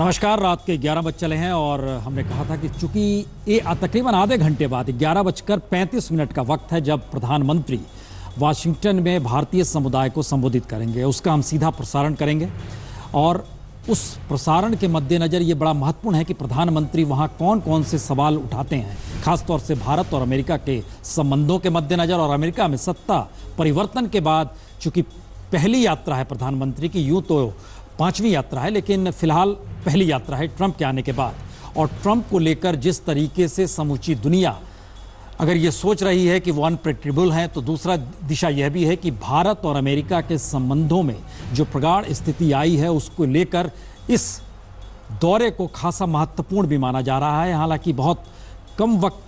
नमस्कार। रात के 11 बज चले हैं और हमने कहा था कि चूंकि ये तकरीबन आधे घंटे बाद 11:35 का वक्त है जब प्रधानमंत्री वाशिंगटन में भारतीय समुदाय को संबोधित करेंगे, उसका हम सीधा प्रसारण करेंगे। और उस प्रसारण के मद्देनज़र ये बड़ा महत्वपूर्ण है कि प्रधानमंत्री वहाँ कौन कौन से सवाल उठाते हैं, खासतौर से भारत और अमेरिका के संबंधों के मद्देनज़र। और अमेरिका में सत्ता परिवर्तन के बाद चूँकि पहली यात्रा है प्रधानमंत्री की, यूँ तो 5वीं यात्रा है लेकिन फिलहाल पहली यात्रा है ट्रंप के आने के बाद। और ट्रंप को लेकर जिस तरीके से समूची दुनिया अगर ये सोच रही है कि वो अनप्रेडिक्टेबल हैं, तो दूसरा दिशा यह भी है कि भारत और अमेरिका के संबंधों में जो प्रगाढ़ स्थिति आई है उसको लेकर इस दौरे को खासा महत्वपूर्ण भी माना जा रहा है। हालांकि बहुत कम वक्त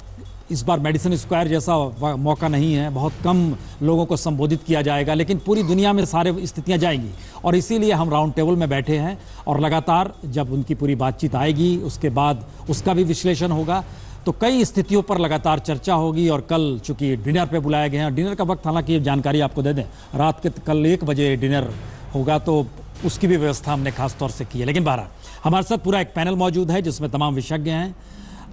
इस बार मेडिसन स्क्वायर जैसा मौका नहीं है, बहुत कम लोगों को संबोधित किया जाएगा, लेकिन पूरी दुनिया में सारे स्थितियां जाएंगी। और इसीलिए हम राउंड टेबल में बैठे हैं और लगातार जब उनकी पूरी बातचीत आएगी उसके बाद उसका भी विश्लेषण होगा। तो कई स्थितियों पर लगातार चर्चा होगी। और कल चूंकि डिनर पे बुलाया गया है, डिनर का वक्त हालांकि जानकारी आपको दे दें, रात के कल 1 बजे डिनर होगा, तो उसकी भी व्यवस्था हमने खास तौर से की है। लेकिन बहरहाल हमारे साथ पूरा एक पैनल मौजूद है जिसमें तमाम विशेषज्ञ हैं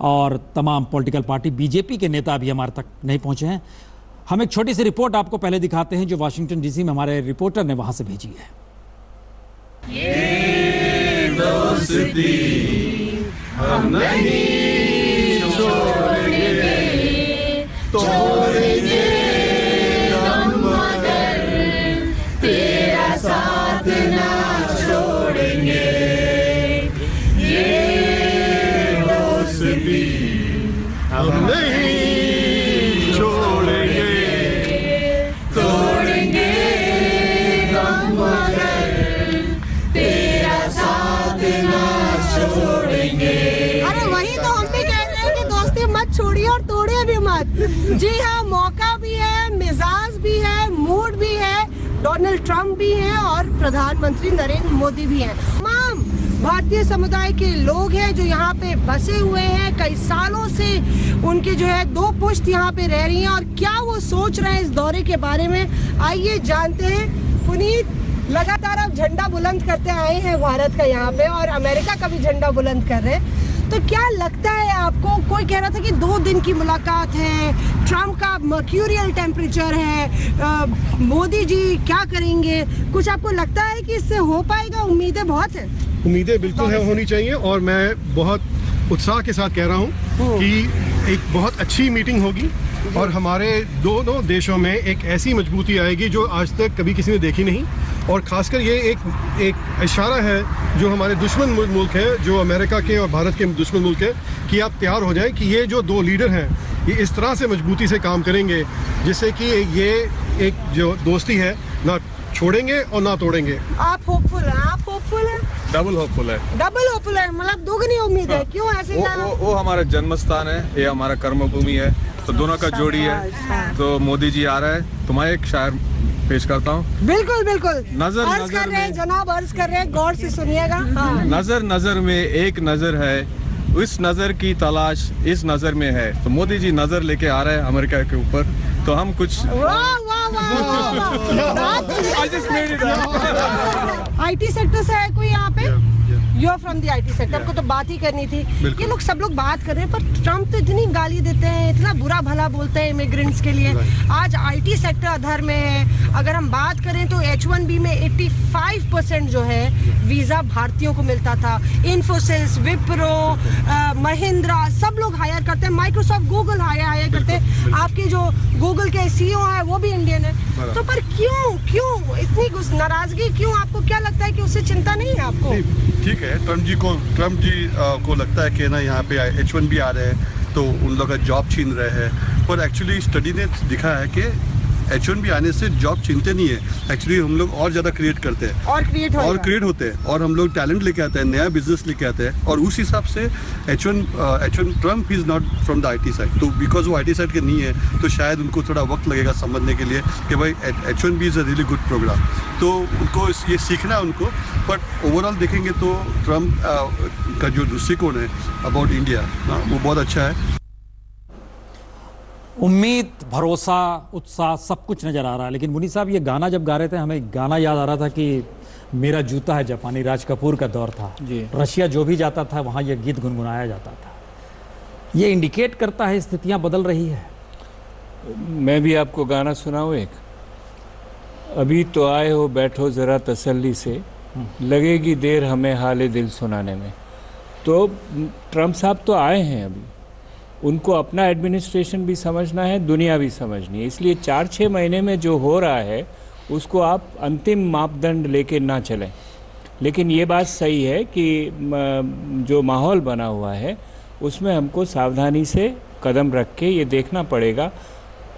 और तमाम पॉलिटिकल पार्टी, बीजेपी के नेता अभी हमारे तक नहीं पहुंचे हैं। हम एक छोटी सी रिपोर्ट आपको पहले दिखाते हैं जो वाशिंगटन डीसी में हमारे रिपोर्टर ने वहां से भेजी है। ये दोस्ती हम नहीं छोड़ेंगे, तोड़ेंगे हम मगर तेरा साथ ना छोड़ेंगे। ये दोस्ती हम नहीं छोड़ेंगे, तोड़ेंगे हम मगर तेरा साथ ना छोड़ेंगे। अरे वही तो हम भी कह रहे हैं कि दोस्ती मत छोड़िए और तोड़िए भी मत। जी हाँ, मौका भी है, मिजाज भी है, मूड भी है, डोनाल्ड ट्रंप भी हैं और प्रधानमंत्री नरेंद्र मोदी भी हैं। तमाम भारतीय समुदाय के लोग हैं जो यहाँ पे बसे हुए हैं, कई सालों से उनके जो है 2 पुश्त यहाँ पे रह रही हैं। और क्या वो सोच रहे हैं इस दौरे के बारे में, आइए जानते हैं। पुनीत, लगातार आप झंडा बुलंद करते आए हैं भारत का यहाँ पे और अमेरिका का भी झंडा बुलंद कर रहे हैं, तो क्या लगता है आपको? कोई कह रहा था कि 2 दिन की मुलाकात है, ट्रंप का मर्क्यूरियल टेम्परेचर है, मोदी जी क्या करेंगे, कुछ आपको लगता है कि इससे हो पाएगा? उम्मीदें बहुत है। उम्मीदें बिल्कुल है, होनी चाहिए। और मैं बहुत उत्साह के साथ कह रहा हूँ कि एक बहुत अच्छी मीटिंग होगी और हमारे दोनों देशों में एक ऐसी मजबूती आएगी जो आज तक कभी किसी ने देखी नहीं। और खासकर ये एक इशारा है जो हमारे दुश्मन मुल्क है, जो अमेरिका के और भारत के दुश्मन मुल्क है, कि आप तैयार हो जाएं कि ये जो 2 लीडर हैं ये इस तरह से मजबूती से काम करेंगे जिससे कि ये एक जो दोस्ती है ना छोड़ेंगे और ना तोड़ेंगे। आप होपफुल हैं? आप होपफुल हैं? डबल होपफुल है। डबल होपफुल है, मतलब दोगुनी उम्मीद है। क्यों ऐसे? वो हमारा जन्म स्थान है, ये हमारा कर्मभूमि है, तो दोनों का जोड़ी है। तो मोदी जी आ रहा है, तुम्हारे एक शायर पेश करता हूँ। बिल्कुल बिल्कुल, नजर अर्ज कर रहे हैं जनाब, अर्ज कर रहे हैं, गौर से सुनिएगा। नजर नजर में एक नजर है, उस नजर की तलाश इस नजर में है। तो मोदी जी नजर लेके आ रहे हैं अमेरिका के ऊपर, तो हम कुछ IT सेक्टर से है कोई यहाँ पे? You are from the IT sector, को तो बात ही करनी थी। ये लोग सब लोग बात कर रहे हैं, पर ट्रंप तो इतनी गाली देते हैं, इतना बुरा भला बोलते हैं इमिग्रेंट्स के लिए। आज IT सेक्टर अधर में है। अगर हम बात करें तो H1B में 85% जो है वीजा भारतीयों को मिलता था। इन्फोसिस, विप्रो, महिंद्रा सब लोग हायर करते हैं, माइक्रोसॉफ्ट, गूगल हायर करते हैं। आपके जो गूगल के CEO है वो भी इंडियन है। तो पर क्यों इतनी नाराजगी क्यों? आपको क्या लगता है कि उससे चिंता नहीं है आपको? ठीक है, ट्रंप जी को लगता है कि ना यहाँ पे H1B आ रहे हैं तो उन लोग का जॉब छीन रहे हैं। पर एक्चुअली स्टडी ने दिखा है कि H1B आने से जॉब छीनते नहीं है। एक्चुअली हम लोग और ज़्यादा क्रिएट करते हैं और क्रिएट होते हैं और हम लोग टैलेंट लेके आते हैं, नया बिजनेस लेके आते हैं। और उस हिसाब से H1 Trump is not from the IT side, तो बिकॉज वो IT साइड के नहीं है तो शायद उनको थोड़ा वक्त लगेगा समझने के लिए कि भाई H1B is a really good programme. तो उनको ये सीखना है उनको। बट ओवरऑल देखेंगे तो ट्रंप का जो दृष्टिकोण है अबाउट इंडिया वो बहुत अच्छा है। उम्मीद, भरोसा, उत्साह सब कुछ नज़र आ रहा है। लेकिन मुनी साहब ये गाना जब गा रहे थे हमें गाना याद आ रहा था कि मेरा जूता है जापानी, राज कपूर का दौर था जी। रशिया जो भी जाता था वहाँ ये गीत गुनगुनाया जाता था। ये इंडिकेट करता है स्थितियाँ बदल रही है। मैं भी आपको गाना सुनाऊँ एक, अभी तो आए हो बैठो ज़रा तसल्ली से, लगेगी देर हमें हाले दिल सुनाने में। तो ट्रम्प साहब तो आए हैं अभी, उनको अपना एडमिनिस्ट्रेशन भी समझना है, दुनिया भी समझनी है, इसलिए 4-6 महीने में जो हो रहा है उसको आप अंतिम मापदंड लेके ना चलें। लेकिन ये बात सही है कि जो माहौल बना हुआ है उसमें हमको सावधानी से कदम रख के ये देखना पड़ेगा,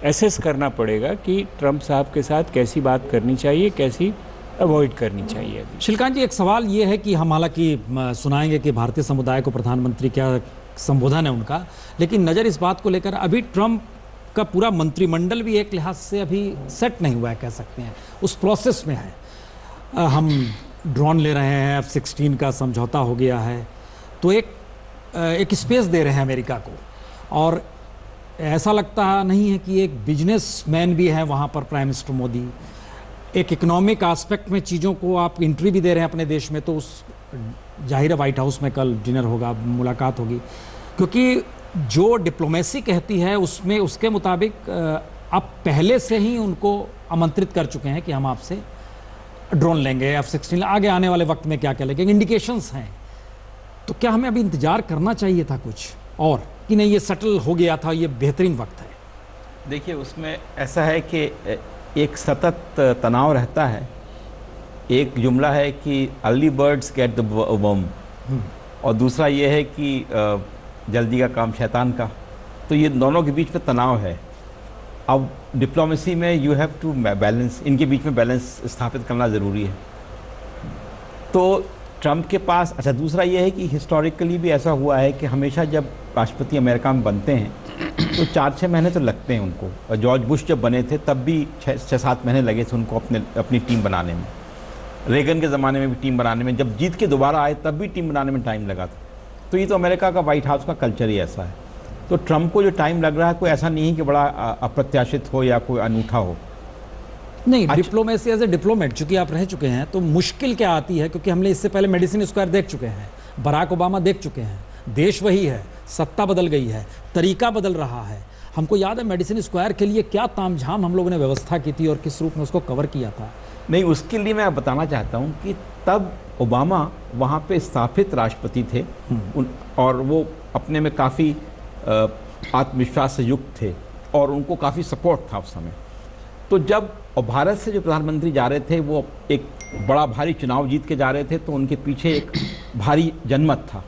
एसेस करना पड़ेगा कि ट्रम्प साहब के साथ कैसी बात करनी चाहिए, कैसी अवॉइड करनी चाहिए। अभी शिलकांत जी, एक सवाल ये है कि हम हालांकि सुनाएंगे कि भारतीय समुदाय को प्रधानमंत्री क्या संबोधन है उनका, लेकिन नज़र इस बात को लेकर अभी ट्रम्प का पूरा मंत्रिमंडल भी एक लिहाज से अभी सेट नहीं हुआ है, कह सकते हैं, उस प्रोसेस में है। हम ड्रोन ले रहे हैं, F-16 का समझौता हो गया है, तो एक स्पेस दे रहे हैं अमेरिका को, और ऐसा लगता नहीं है कि एक बिजनेसमैन भी है वहाँ पर प्राइम मिनिस्टर मोदी। एक इकोनॉमिक एस्पेक्ट में चीज़ों को आप एंट्री भी दे रहे हैं अपने देश में, तो उस जाहिर है व्हाइट हाउस में कल डिनर होगा, मुलाकात होगी, क्योंकि जो डिप्लोमेसी कहती है उसमें उसके मुताबिक आप पहले से ही उनको आमंत्रित कर चुके हैं कि हम आपसे ड्रोन लेंगे, F-16, आगे आने वाले वक्त में क्या क्या लेंगे, इंडिकेशंस हैं। तो क्या हमें अभी इंतजार करना चाहिए था कुछ और, कि नहीं ये सेटल हो गया था, ये बेहतरीन वक्त है? देखिए, उसमें ऐसा है कि एक सतत तनाव रहता है। एक जुमला है कि early birds get the worm, और दूसरा ये है कि जल्दी का काम शैतान का। तो ये दोनों के बीच में तनाव है। अब डिप्लोमेसी में यू हैव टू बैलेंस, इनके बीच में बैलेंस स्थापित करना ज़रूरी है। तो ट्रम्प के पास, अच्छा दूसरा ये है कि हिस्टोरिकली भी ऐसा हुआ है कि हमेशा जब राष्ट्रपति अमेरिका में बनते हैं तो 4-6 महीने तो लगते हैं उनको। और जॉर्ज बुश जब बने थे तब भी 6-7 महीने लगे थे उनको अपनी टीम बनाने में। रेगन के ज़माने में भी टीम बनाने में, जब जीत के दोबारा आए तब भी टीम बनाने में टाइम लगा था। तो ये तो अमेरिका का व्हाइट हाउस का कल्चर ही ऐसा है। तो ट्रम्प को जो टाइम लग रहा है कोई ऐसा नहीं है कि बड़ा अप्रत्याशित हो या कोई अनूठा हो। नहीं, डिप्लोमेसी एज ए डिप्लोमेट चूंकि आप रह चुके हैं, तो मुश्किल क्या आती है, क्योंकि हमने इससे पहले मेडिसिन स्क्वायर देख चुके हैं, बराक ओबामा देख चुके हैं, देश वही है, सत्ता बदल गई है, तरीका बदल रहा है। हमको याद है मेडिसिन स्क्वायर के लिए क्या तामझाम हम लोगों ने व्यवस्था की थी और किस रूप में उसको कवर किया था। नहीं, उसके लिए मैं बताना चाहता हूँ कि तब ओबामा वहाँ पे स्थापित राष्ट्रपति थे और वो अपने में काफ़ी आत्मविश्वास से युक्त थे और उनको काफ़ी सपोर्ट था उस समय। तो जब भारत से जो प्रधानमंत्री जा रहे थे वो एक बड़ा भारी चुनाव जीत के जा रहे थे, तो उनके पीछे एक भारी जनमत था।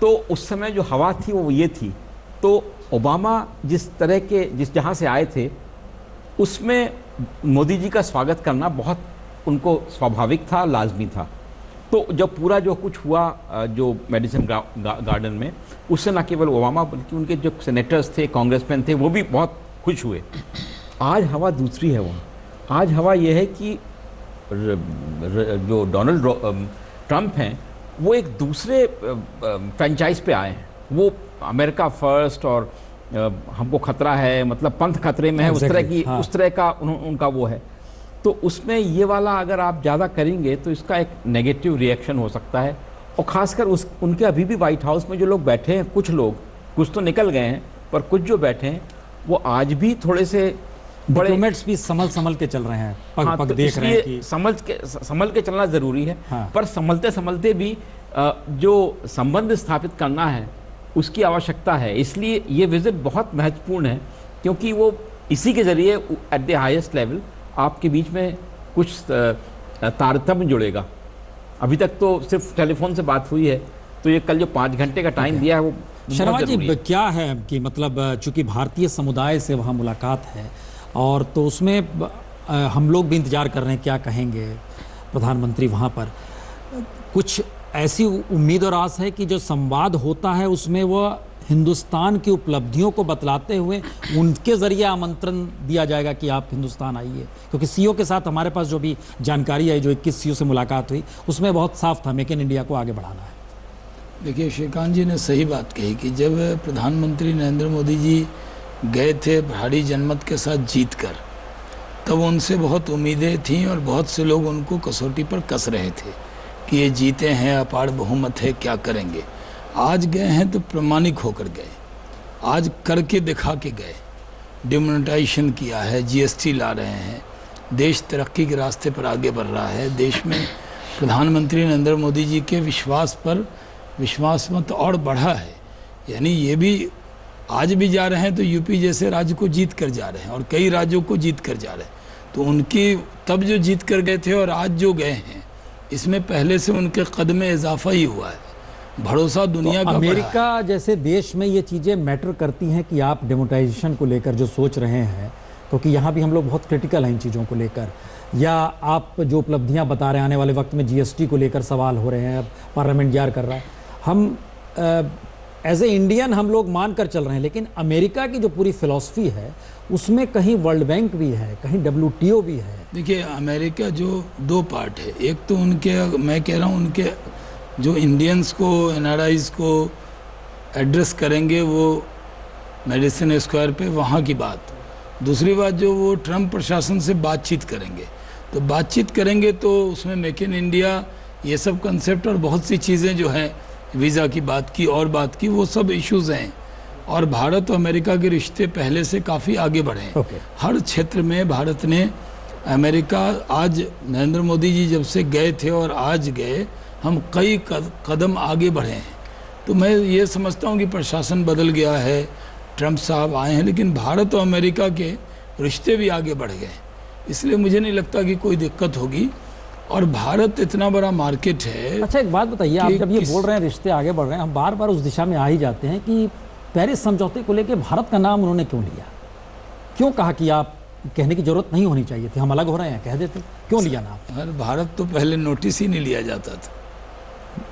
तो उस समय जो हवा थी वो ये थी। तो ओबामा जिस जहाँ से आए थे उसमें मोदी जी का स्वागत करना बहुत उनको स्वाभाविक था, लाजमी था। तो जब पूरा जो कुछ हुआ जो मेडिसिन गार्डन में, उससे न केवल ओबामा बल्कि उनके जो सेनेटर्स थे, कांग्रेसमैन थे, वो भी बहुत खुश हुए। आज हवा दूसरी है वहाँ। आज हवा ये है कि जो डोनाल्ड ट्रम्प हैं वो एक दूसरे फ्रेंचाइज पे आए हैं। वो अमेरिका फर्स्ट और हमको खतरा है, मतलब पंथ खतरे में है, उस तरह का उनका वो है। तो उसमें ये वाला अगर आप ज़्यादा करेंगे तो इसका एक नेगेटिव रिएक्शन हो सकता है। और ख़ासकर उनके अभी भी व्हाइट हाउस में जो लोग बैठे हैं, कुछ तो निकल गए हैं, पर कुछ जो बैठे हैं वो आज भी थोड़े से डिप्लोमेट्स भी संभल के चल रहे हैं, पग तो देख रहे हैं कि संभल के चलना ज़रूरी है। पर संभलते भी जो संबंध स्थापित करना है उसकी आवश्यकता है। इसलिए ये विजिट बहुत महत्वपूर्ण है, क्योंकि वो इसी के ज़रिए एट द हाईएस्ट लेवल आपके बीच में कुछ तारतम्य जुड़ेगा। अभी तक तो सिर्फ टेलीफोन से बात हुई है, तो ये कल जो 5 घंटे का टाइम दिया है वो शर्मा जी क्या है कि मतलब चूंकि भारतीय समुदाय से वहाँ मुलाकात है और तो उसमें हम लोग भी इंतज़ार कर रहे हैं क्या कहेंगे प्रधानमंत्री वहाँ पर। कुछ ऐसी उम्मीद और आस है कि जो संवाद होता है उसमें वह हिंदुस्तान की उपलब्धियों को बतलाते हुए उनके ज़रिए आमंत्रण दिया जाएगा कि आप हिंदुस्तान आइए, क्योंकि सीईओ के साथ हमारे पास जो भी जानकारी आई, जो 21 सीईओ से मुलाकात हुई, उसमें बहुत साफ था मेक इन इंडिया को आगे बढ़ाना है। देखिए, श्रीकांत जी ने सही बात कही कि जब प्रधानमंत्री नरेंद्र मोदी जी गए थे भारी जनमत के साथ जीतकर, तब उनसे बहुत उम्मीदें थीं और बहुत से लोग उनको कसौटी पर कस रहे थे कि ये जीते हैं, अपार बहुमत है, क्या करेंगे। आज गए हैं तो प्रामाणिक होकर गए, आज करके दिखा के गए। डिमोनेटाइजेशन किया है, जीएसटी ला रहे हैं, देश तरक्की के रास्ते पर आगे बढ़ रहा है। देश में प्रधानमंत्री नरेंद्र मोदी जी के विश्वास पर विश्वास मत और बढ़ा है। यानी ये भी आज भी जा रहे हैं तो यूपी जैसे राज्य को जीत कर जा रहे हैं और कई राज्यों को जीत कर जा रहे हैं। तो उनकी तब जो जीत कर गए थे और आज जो गए हैं, इसमें पहले से उनके कद में इजाफा ही हुआ है। भरोसा दुनिया का अमेरिका जैसे देश में ये चीज़ें मैटर करती हैं कि आप डिमोनेटाइजेशन को लेकर जो सोच रहे हैं, क्योंकि यहाँ भी हम लोग बहुत क्रिटिकल हैं इन चीज़ों को लेकर, या आप जो उपलब्धियाँ बता रहे हैं आने वाले वक्त में जीएसटी को लेकर सवाल हो रहे हैं, अब पार्लियामेंट गियर कर रहा है, हम एज ए इंडियन हम लोग मान कर चल रहे हैं, लेकिन अमेरिका की जो पूरी फिलॉसफी है उसमें कहीं वर्ल्ड बैंक भी है, कहीं WTO भी है। देखिए, अमेरिका जो दो पार्ट है, एक तो उनके, मैं कह रहा हूँ उनके जो इंडियंस को, NRIs को एड्रेस करेंगे वो मेडिसिन स्क्वायर पे, वहाँ की बात। दूसरी बात, जो वो ट्रम्प प्रशासन से बातचीत करेंगे, तो बातचीत करेंगे तो उसमें मेक इन इंडिया, ये सब कंसेप्ट और बहुत सी चीज़ें जो हैं, वीज़ा की बात की और बात की, वो सब इश्यूज़ हैं। और भारत और अमेरिका के रिश्ते पहले से काफ़ी आगे बढ़े हैं। हर क्षेत्र में भारत ने, अमेरिका, आज नरेंद्र मोदी जी जब से गए थे और आज गए, हम कई कदम आगे बढ़े हैं। तो मैं ये समझता हूँ कि प्रशासन बदल गया है, ट्रम्प साहब आए हैं, लेकिन भारत और अमेरिका के रिश्ते भी आगे बढ़ गए। इसलिए मुझे नहीं लगता कि कोई दिक्कत होगी। और भारत इतना बड़ा मार्केट है। अच्छा, एक बात बताइए, आप जब ये बोल रहे हैं रिश्ते आगे बढ़ रहे हैं, हम बार बार उस दिशा में आ ही जाते हैं कि पेरिस समझौते को लेकर भारत का नाम उन्होंने क्यों लिया? क्यों कहा कि आप कहने की जरूरत नहीं होनी चाहिए थी, हम अलग हो रहे हैं, कह देते, क्यों लिया नाम? यार, भारत तो पहले नोटिस ही नहीं लिया जाता था।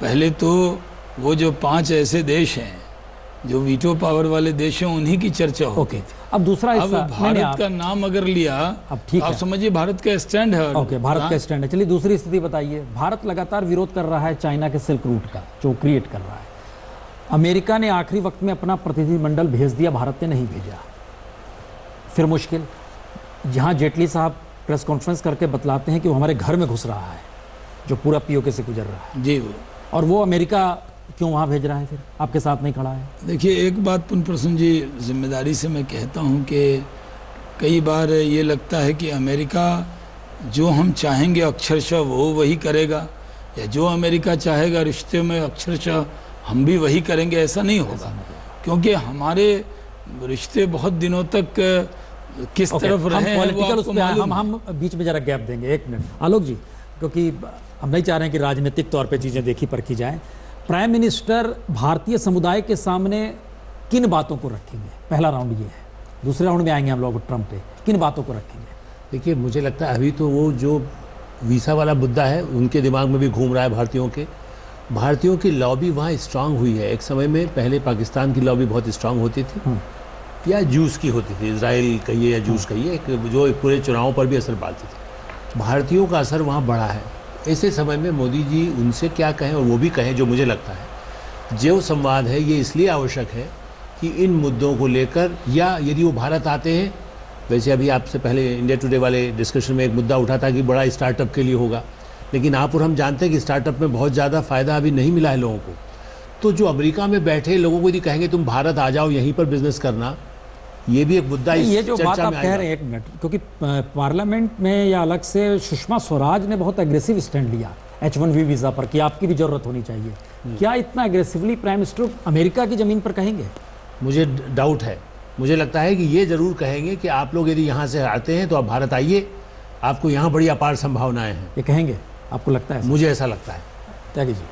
पहले तो वो जो 5 ऐसे देश हैं जो वीटो पावर वाले देश हैं, उन्हीं की चर्चा होती थी। अब दूसरा हिस्सा, अब भारत का नाम अगर लिया, अब ठीक है, आप समझिए भारत का स्टैंड है। ओके, भारत का स्टैंड है। चलिए दूसरी स्थिति बताइए। भारत लगातार विरोध कर रहा है चाइना के सिल्क रूट का, जो क्रिएट कर रहा है। अमेरिका ने आखिरी वक्त में अपना प्रतिनिधिमंडल भेज दिया, भारत ने नहीं भेजा। फिर मुश्किल, जहां जेटली साहब प्रेस कॉन्फ्रेंस करके बतलाते हैं कि वो हमारे घर में घुस रहा है, जो पूरा POK से गुजर रहा है जी, और वो अमेरिका क्यों वहाँ भेज रहा है, फिर आपके साथ नहीं खड़ा है? देखिए, एक बात पुन प्रसन्न जी, जिम्मेदारी से मैं कहता हूँ कि कई बार ये लगता है कि अमेरिका जो हम चाहेंगे अक्षरशः वो वही करेगा, या जो अमेरिका चाहेगा रिश्ते में अक्षरशः हम भी वही करेंगे। ऐसा नहीं होगा, क्योंकि हमारे रिश्ते बहुत दिनों तक किस तरफ रहे हैं वो आपको मालूम। हम बीच में जरा गैप देंगे, 1 मिनट आलोक जी, क्योंकि हम नहीं चाह रहे हैं कि राजनीतिक तौर पे चीज़ें देखी परखी जाएं। प्राइम मिनिस्टर भारतीय समुदाय के सामने किन बातों को रखेंगे? पहला राउंड ये है, दूसरे राउंड में आएंगे हम लोग ट्रम्प पे, किन बातों को रखेंगे? देखिए, मुझे लगता है अभी तो वो जो वीज़ा वाला मुद्दा है उनके दिमाग में भी घूम रहा है। भारतीयों की लॉबी वहाँ स्ट्रांग हुई है। एक समय में पहले पाकिस्तान की लॉबी बहुत स्ट्रांग होती थी, या जूस की होती थी, इजराइल कहिए या जूस कहिए, जो पूरे चुनावों पर भी असर डालती थी। भारतीयों का असर वहाँ बढ़ा है। ऐसे समय में मोदी जी उनसे क्या कहें, और वो भी कहें, जो मुझे लगता है जो संवाद है ये इसलिए आवश्यक है कि इन मुद्दों को लेकर, या यदि वो भारत आते हैं, वैसे अभी आपसे पहले इंडिया टुडे वाले डिस्कशन में एक मुद्दा उठा था कि बड़ा स्टार्टअप के लिए होगा, लेकिन आप और हम जानते हैं कि स्टार्टअप में बहुत ज़्यादा फ़ायदा अभी नहीं मिला है लोगों को। तो जो अमेरिका में बैठे लोगों को यदि कहेंगे तुम भारत आ जाओ, यहीं पर बिजनेस करना, ये भी एक मुद्दा इस ये जो बात आप में कह रहे हैं, 1 मिनट, क्योंकि पार्लियामेंट में या अलग से सुषमा स्वराज ने बहुत एग्रेसिव स्टैंड लिया H1B वीज़ा पर कि आपकी भी ज़रूरत होनी चाहिए। क्या इतना एग्रेसिवली प्राइम मिनिस्टर अमेरिका की ज़मीन पर कहेंगे? मुझे डाउट है। मुझे लगता है कि ये ज़रूर कहेंगे कि आप लोग यदि यहाँ से आते हैं तो आप भारत आइए, आपको यहाँ बड़ी अपार संभावनाएं हैं। ये कहेंगे, आपको लगता है? मुझे ऐसा लगता है। त्यागी जी,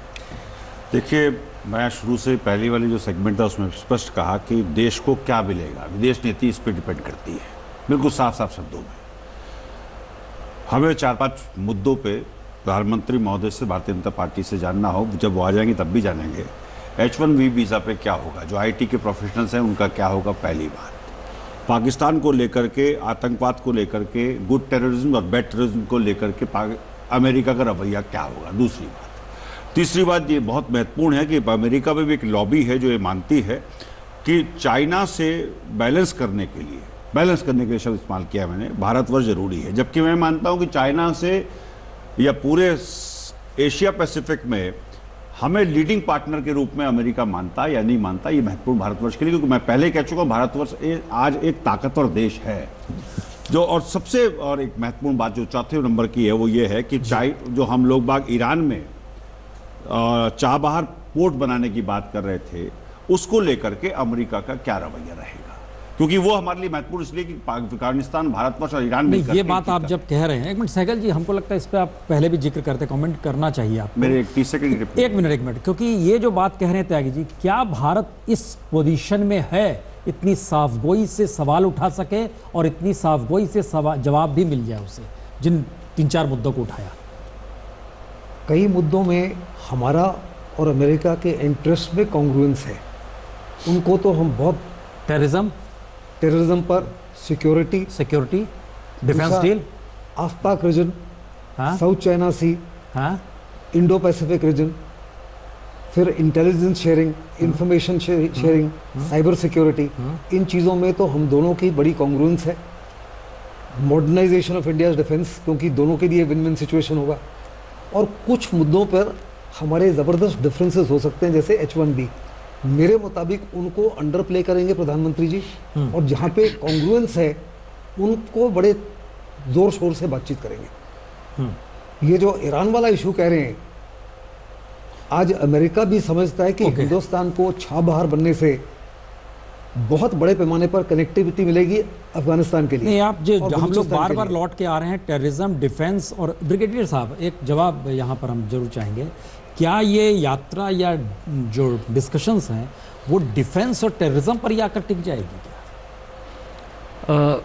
देखिए, मैं शुरू से पहली वाली जो सेगमेंट था उसमें स्पष्ट कहा कि देश को क्या मिलेगा, विदेश नीति इस पर डिपेंड करती है, बिल्कुल साफ साफ शब्दों में। हमें 4-5 मुद्दों पे प्रधानमंत्री महोदय से, भारतीय जनता पार्टी से जानना हो, जब वो आ जाएंगे तब भी जानेंगे। H1B वीज़ा पे क्या होगा, जो IT के प्रोफेशनल्स हैं उनका क्या होगा, पहली बात। पाकिस्तान को लेकर के, आतंकवाद को लेकर के, गुड टेररिज्म और बैड टेररिज्म को लेकर के अमेरिका का रवैया क्या होगा, दूसरी बात। तीसरी बात ये बहुत महत्वपूर्ण है कि अमेरिका में भी एक लॉबी है जो ये मानती है कि चाइना से बैलेंस करने के लिए, बैलेंस करने के लिए शब्द इस्तेमाल किया मैंने, भारतवर्ष जरूरी है। जबकि मैं मानता हूं कि चाइना से या पूरे एशिया पैसिफिक में हमें लीडिंग पार्टनर के रूप में अमेरिका मानता या नहीं मानता, ये महत्वपूर्ण भारतवर्ष के लिए, क्योंकि मैं पहले कह चुका हूं भारतवर्ष आज एक ताकतवर देश है। जो और सबसे और एक महत्वपूर्ण बात जो चौथे नंबर की है वो ये है कि जो हम लोग बाग ईरान में चाबहार पोर्ट बनाने की बात कर रहे थे, उसको लेकर के अमेरिका का क्या रवैया रहेगा, क्योंकि वो हमारे लिए महत्वपूर्ण इसलिए कि अफगानिस्तान, भारतवर्ष और ईरान में ये बात आप जब कह रहे हैं, एक मिनट सहगल जी, हमको लगता है इस पर आप पहले भी जिक्र करते, कमेंट करना चाहिए आपको। मेरे 30 सेकंड। एक मिनट, क्योंकि ये जो बात कह रहे हैं त्यागी जी, क्या भारत इस पोजीशन में है इतनी साफगोई से सवाल उठा सके और इतनी साफगोई से जवाब भी मिल जाए उसे, जिन 3-4 मुद्दों को उठाया? कई मुद्दों में हमारा और अमेरिका के इंटरेस्ट में कॉन्ग्रुएंस है। उनको तो हम बहुत टेररिज्म पर, security, defence deal, AfPak region, South China Sea, Indo Pacific region, फिर intelligence sharing, information sharing, cyber security, इन चीज़ों में तो हम दोनों की बड़ी कॉन्ग्रुएंस है। मॉडर्नाइजेशन ऑफ इंडियाज डिफेंस, क्योंकि दोनों के लिए विन विन सिचुएशन होगा। और कुछ मुद्दों पर हमारे ज़बरदस्त डिफरेंसेस हो सकते हैं, जैसे H1B। मेरे मुताबिक उनको अंडर प्ले करेंगे प्रधानमंत्री जी, और जहाँ पे कॉन्ग्रुएंस है उनको बड़े जोर शोर से बातचीत करेंगे। ये जो ईरान वाला इशू कह रहे हैं, आज अमेरिका भी समझता है कि हिंदुस्तान को चाबहार बनने से बहुत बड़े पैमाने पर कनेक्टिविटी मिलेगी अफगानिस्तान के लिए। नहीं, आप जो हम लोग बार बार लौट के आ रहे हैं टेररिज्म, डिफेंस, और ब्रिगेडियर साहब एक जवाब यहाँ पर हम जरूर चाहेंगे, क्या ये यात्रा या जो डिस्कशंस हैं वो डिफेंस और टेररिज्म पर ही आकर टिक जाएगी क्या?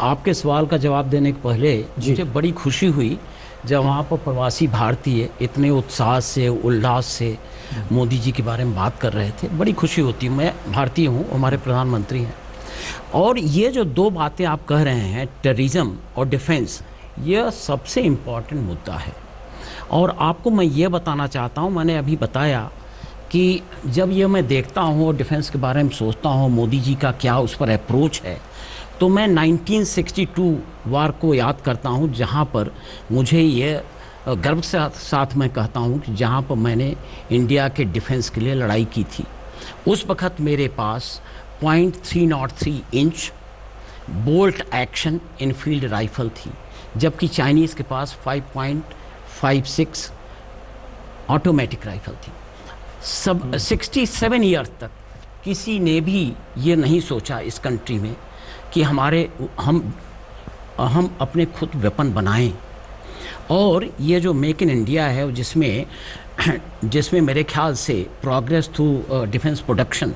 आपके सवाल का जवाब देने के पहले मुझे बड़ी खुशी हुई जब वहाँ पर प्रवासी भारतीय इतने उत्साह से, उल्लास से मोदी जी के बारे में बात कर रहे थे। बड़ी खुशी होती है। मैं भारतीय हूँ, हमारे प्रधानमंत्री हैं, और ये जो दो बातें आप कह रहे हैं, टेररिज्म और डिफेंस, यह सबसे इम्पॉर्टेंट मुद्दा है। और आपको मैं ये बताना चाहता हूँ, मैंने अभी बताया कि जब ये मैं देखता हूँ और डिफेंस के बारे में सोचता हूँ, मोदी जी का क्या उस पर अप्रोच है, तो मैं 1962 वार को याद करता हूँ, जहाँ पर मुझे ये गर्व से साथ मैं कहता हूँ कि जहाँ पर मैंने इंडिया के डिफेंस के लिए लड़ाई की थी। उस वक़्त मेरे पास .303 inch bolt action Enfield rifle थी, जबकि चाइनीज़ के पास 5.56 ऑटोमेटिक राइफल थी। 67 ईयर तक किसी ने भी ये नहीं सोचा इस कंट्री में कि हम अपने खुद वेपन बनाएं। और ये जो मेक इन इंडिया है, जिसमें मेरे ख्याल से प्रोग्रेस थ्रू डिफेंस प्रोडक्शन,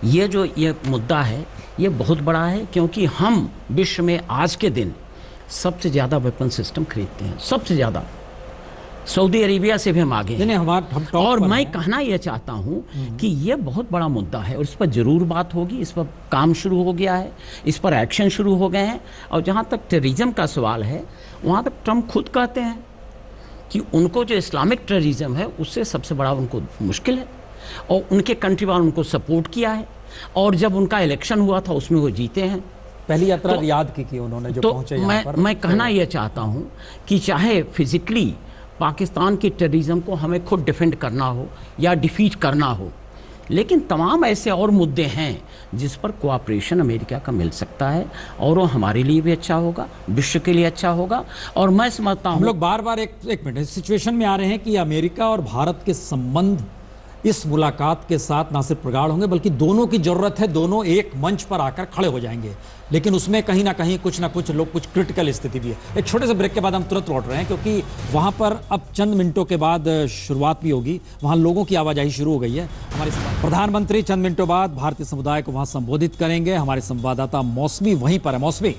ये मुद्दा है, ये बहुत बड़ा है, क्योंकि हम विश्व में आज के दिन सबसे ज़्यादा वेपन सिस्टम खरीदते हैं, सबसे ज़्यादा। सऊदी अरेबिया से भी हम आगे हैं। और मैं कहना यह चाहता हूँ कि यह बहुत बड़ा मुद्दा है और इस पर ज़रूर बात होगी। इस पर काम शुरू हो गया है, इस पर एक्शन शुरू हो गए हैं। और जहाँ तक टेररिज्म का सवाल है, वहाँ तक ट्रम्प खुद कहते हैं कि उनको जो इस्लामिक टेररिज्म है उससे सबसे बड़ा उनको मुश्किल है, और उनके कंट्री वालों उनको सपोर्ट किया है, और जब उनका इलेक्शन हुआ था उसमें वो जीते हैं। पहली यात्रा रियाद की उन्होंने जो पहुंचे यहाँ पर। मैं कहना यह चाहता हूँ कि चाहे फिजिकली पाकिस्तान की टेररिज्म को हमें खुद डिफेंड करना हो या डिफीट करना हो, लेकिन तमाम ऐसे और मुद्दे हैं जिस पर कोऑपरेशन अमेरिका का मिल सकता है, और वो हमारे लिए भी अच्छा होगा, विश्व के लिए अच्छा होगा। और मैं समझता हूँ, हम लोग बार बार एक मिनट सिचुएशन में आ रहे हैं कि अमेरिका और भारत के संबंध इस मुलाकात के साथ ना सिर्फ प्रगाढ़ होंगे, बल्कि दोनों की जरूरत है, दोनों एक मंच पर आकर खड़े हो जाएंगे। लेकिन उसमें कहीं ना कहीं कुछ ना कुछ लोग, कुछ क्रिटिकल स्थिति भी है। एक छोटे से ब्रेक के बाद हम तुरंत लौट रहे हैं, क्योंकि वहां पर अब चंद मिनटों के बाद शुरुआत भी होगी। वहां लोगों की आवाजाही शुरू हो गई है। हमारे प्रधानमंत्री चंद मिनटों बाद भारतीय समुदाय को वहां संबोधित करेंगे। हमारे संवाददाता मौसमी वहीं पर है। मौसमी,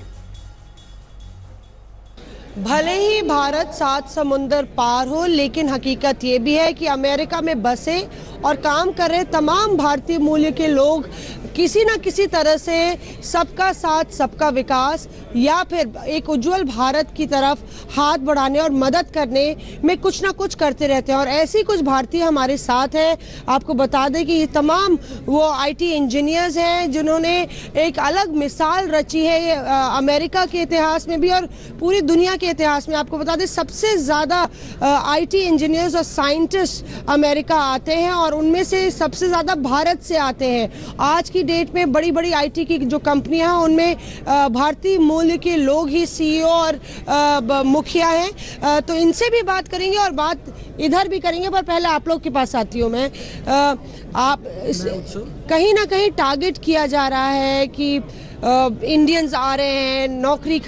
भले ही भारत 7 समुंदर पार हो, लेकिन हकीकत ये भी है कि अमेरिका में बसे और काम कर रहे तमाम भारतीय मूल्य के लोग किसी न किसी तरह से सबका साथ सबका विकास या फिर एक उज्जवल भारत की तरफ हाथ बढ़ाने और मदद करने में कुछ ना कुछ करते रहते हैं। और ऐसे ही कुछ भारतीय हमारे साथ हैं। आपको बता दें कि ये तमाम वो आईटी इंजीनियर्स हैं जिन्होंने एक अलग मिसाल रची है ये अमेरिका के इतिहास में भी और पूरी दुनिया के इतिहास में। आपको बता दें सबसे ज़्यादा आईटी इंजीनियर्स और साइंटिस्ट अमेरिका आते हैं और उनमें से सबसे ज़्यादा भारत से आते हैं। आज की डेट में बड़ी बड़ी आईटी की जो कंपनियां हैं उनमें भारतीय मूल के लोग ही सीईओ और मुखिया हैं। तो इनसे भी बात करेंगे और बात इधर भी करेंगे, पर पहले आप लोग के पास आती हूँ मैं। आप कहीं ना कहीं टारगेट किया जा रहा है कि इंडियंस आ रहे हैं, नौकरी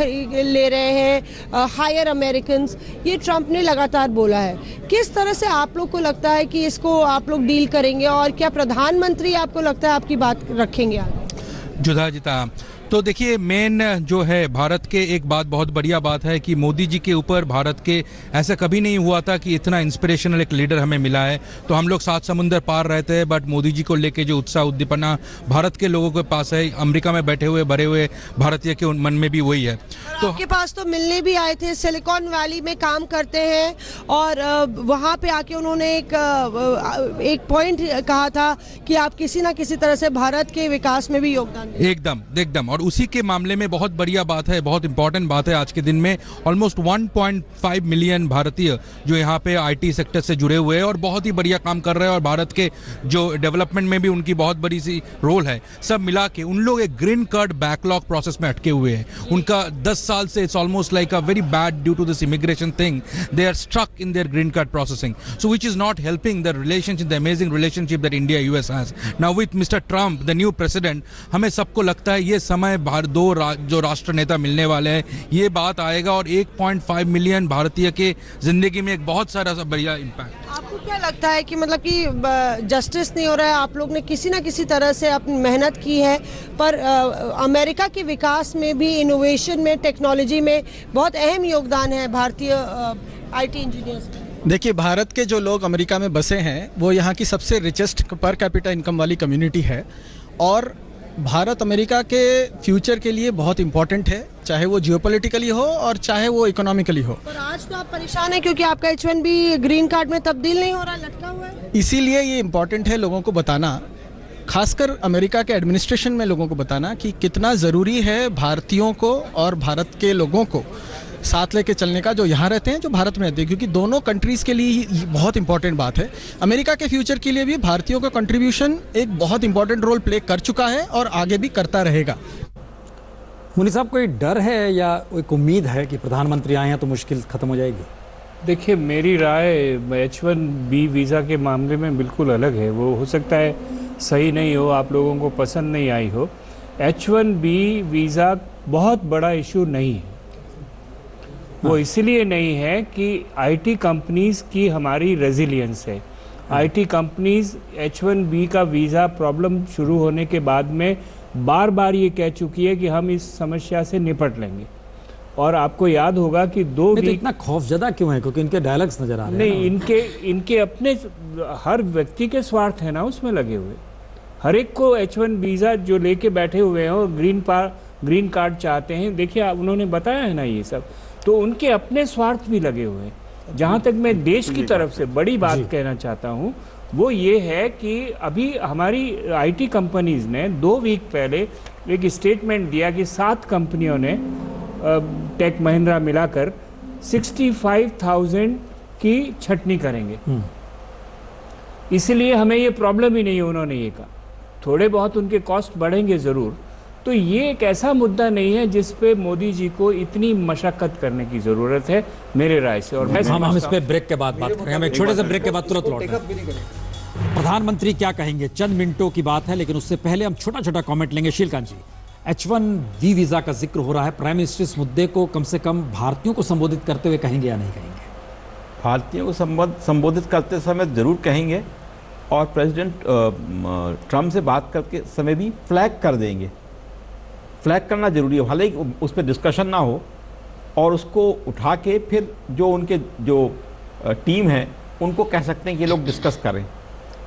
ले रहे हैं, हायर अमेरिकन्स, ये ट्रंप ने लगातार बोला है। किस तरह से आप लोग को लगता है कि इसको आप लोग डील करेंगे और क्या प्रधानमंत्री आपको लगता है आपकी बात रखेंगे आगे? जुदा तो देखिए, मेन जो है भारत के एक बात बहुत बढ़िया बात है कि मोदी जी के ऊपर भारत के ऐसा कभी नहीं हुआ था कि इतना इंस्पिरेशनल एक लीडर हमें मिला है। तो हम लोग 7 समुंदर पार रहते हैं, बट मोदी जी को लेके जो उत्साह उद्दीपना भारत के लोगों के पास है, अमेरिका में बैठे हुए भरे हुए भारतीय के मन में भी वही है। तो आपके पास तो मिलने भी आए थे, सिलिकॉन वैली में काम करते हैं और वहाँ पे आके उन्होंने एक पॉइंट कहा था कि आप किसी ना किसी तरह से भारत के विकास में भी योगदान दें। एकदम और उसी के मामले में बहुत बढ़िया बात है, बहुत इंपॉर्टेंट बात है आज के दिन में। ऑलमोस्ट 1.5 मिलियन भारतीय जो यहाँ पे आईटी सेक्टर से जुड़े हुए हैं और बहुत ही बढ़िया काम कर रहे हैं और भारत के जो डेवलपमेंट में भी उनकी बहुत बड़ी सी रोल है। सब मिला के उन लोग एक ग्रीन कार्ड बैकलॉग प्रोसेस में अटके हुए हैं। उनका 10 साल से it's almost like a very bad due to this immigration thing, they are struck in their green card processing, so which is not helping the relationship, the amazing relationship that India US has now with mister Trump the new president. हमें सबको लगता है ये समय जो राष्ट्र नेता मिलने वाले हैं, ये बात आएगा और 1.5 मिलियन भारतीय के जिंदगी में एक बहुत सारा बढ़िया इम्पैक्ट। आपको क्या लगता है कि मतलब कि जस्टिस नहीं हो रहा है? आप लोग ने किसी ना किसी तरह से अपनी मेहनत की है, पर अमेरिका के विकास में भी, इनोवेशन में, टेक्नोलॉजी में बहुत अहम योगदान है भारतीय आईटी इंजीनियर्स का। देखिए, भारत के जो लोग अमेरिका में बसे हैं वो यहाँ की सबसे रिचेस्ट पर कैपिटा इनकम वाली कम्युनिटी है और भारत अमेरिका के फ्यूचर के लिए बहुत इंपॉर्टेंट है, चाहे वो जियोपॉलिटिकली हो और चाहे वो इकोनॉमिकली हो। पर आज तो आप परेशान हैं क्योंकि आपका H1B ग्रीन कार्ड में तब्दील नहीं हो रहा, लटका हुआ है। इसीलिए ये इम्पॉर्टेंट है लोगों को बताना, खासकर अमेरिका के एडमिनिस्ट्रेशन में लोगों को बताना कि कितना ज़रूरी है भारतीयों को और भारत के लोगों को साथ लेके चलने का, जो यहाँ रहते हैं, जो भारत में रहते हैं, क्योंकि दोनों कंट्रीज़ के लिए ही बहुत इंपॉर्टेंट बात है। अमेरिका के फ्यूचर के लिए भी भारतीयों का कंट्रीब्यूशन एक बहुत इंपॉर्टेंट रोल प्ले कर चुका है और आगे भी करता रहेगा। मुनी साहब, कोई डर है या एक उम्मीद है कि प्रधानमंत्री आए हैं तो मुश्किल खत्म हो जाएगी? देखिए, मेरी राय H1B वीज़ा के मामले में बिल्कुल अलग है। वो हो सकता है सही नहीं हो, आप लोगों को पसंद नहीं आई हो। H1B वीज़ा बहुत बड़ा इशू नहीं है। वो इसलिए नहीं है कि आईटी कंपनीज की हमारी रेजिलियंस है। आईटी कंपनीज H1B का वीज़ा प्रॉब्लम शुरू होने के बाद में बार बार ये कह चुकी है कि हम इस समस्या से निपट लेंगे। और आपको याद होगा कि 2 वीक। तो इतना खौफजदा क्यों है? क्योंकि इनके डायलॉग्स नजर आ रहे हैं। नहीं, इनके अपने हर व्यक्ति के स्वार्थ है ना उसमें लगे हुए। हर एक को H1 वीज़ा जो लेके बैठे हुए हैं और ग्रीन कार्ड चाहते हैं। देखिए, उन्होंने बताया है ना ये सब, तो उनके अपने स्वार्थ भी लगे हुए हैं। जहाँ तक मैं देश की तरफ से बड़ी बात कहना चाहता हूँ वो ये है कि अभी हमारी आईटी कंपनीज ने 2 वीक पहले एक स्टेटमेंट दिया कि 7 कंपनियों ने टेक महिंद्रा मिलाकर 65,000 की छटनी करेंगे। इसलिए हमें ये प्रॉब्लम ही नहीं है, उन्होंने ये कहा। थोड़े बहुत उनके कॉस्ट बढ़ेंगे ज़रूर। तो ये एक ऐसा मुद्दा नहीं है जिस पे मोदी जी को इतनी मशक्कत करने की ज़रूरत है मेरे राय से। और हम इस पे ब्रेक के बाद बात करेंगे। हम एक छोटे से ब्रेक के बाद तुरंत लौटेंगे। प्रधानमंत्री क्या कहेंगे, चंद मिनटों की बात है, लेकिन उससे पहले हम छोटा छोटा कमेंट लेंगे। शीलकांत जी, H1B वीज़ा का जिक्र हो रहा है, प्राइम मिनिस्टर इस मुद्दे को कम से कम भारतीयों को संबोधित करते हुए कहेंगे या नहीं कहेंगे? भारतीयों को संबोधित करते समय जरूर कहेंगे और प्रेसिडेंट ट्रंप से बात करके समय भी फ्लैग कर देंगे। फ्लैग करना जरूरी है, हालांकि उस पर डिस्कशन ना हो और उसको उठा के फिर जो उनके जो टीम है उनको कह सकते हैं कि ये लोग डिस्कस करें।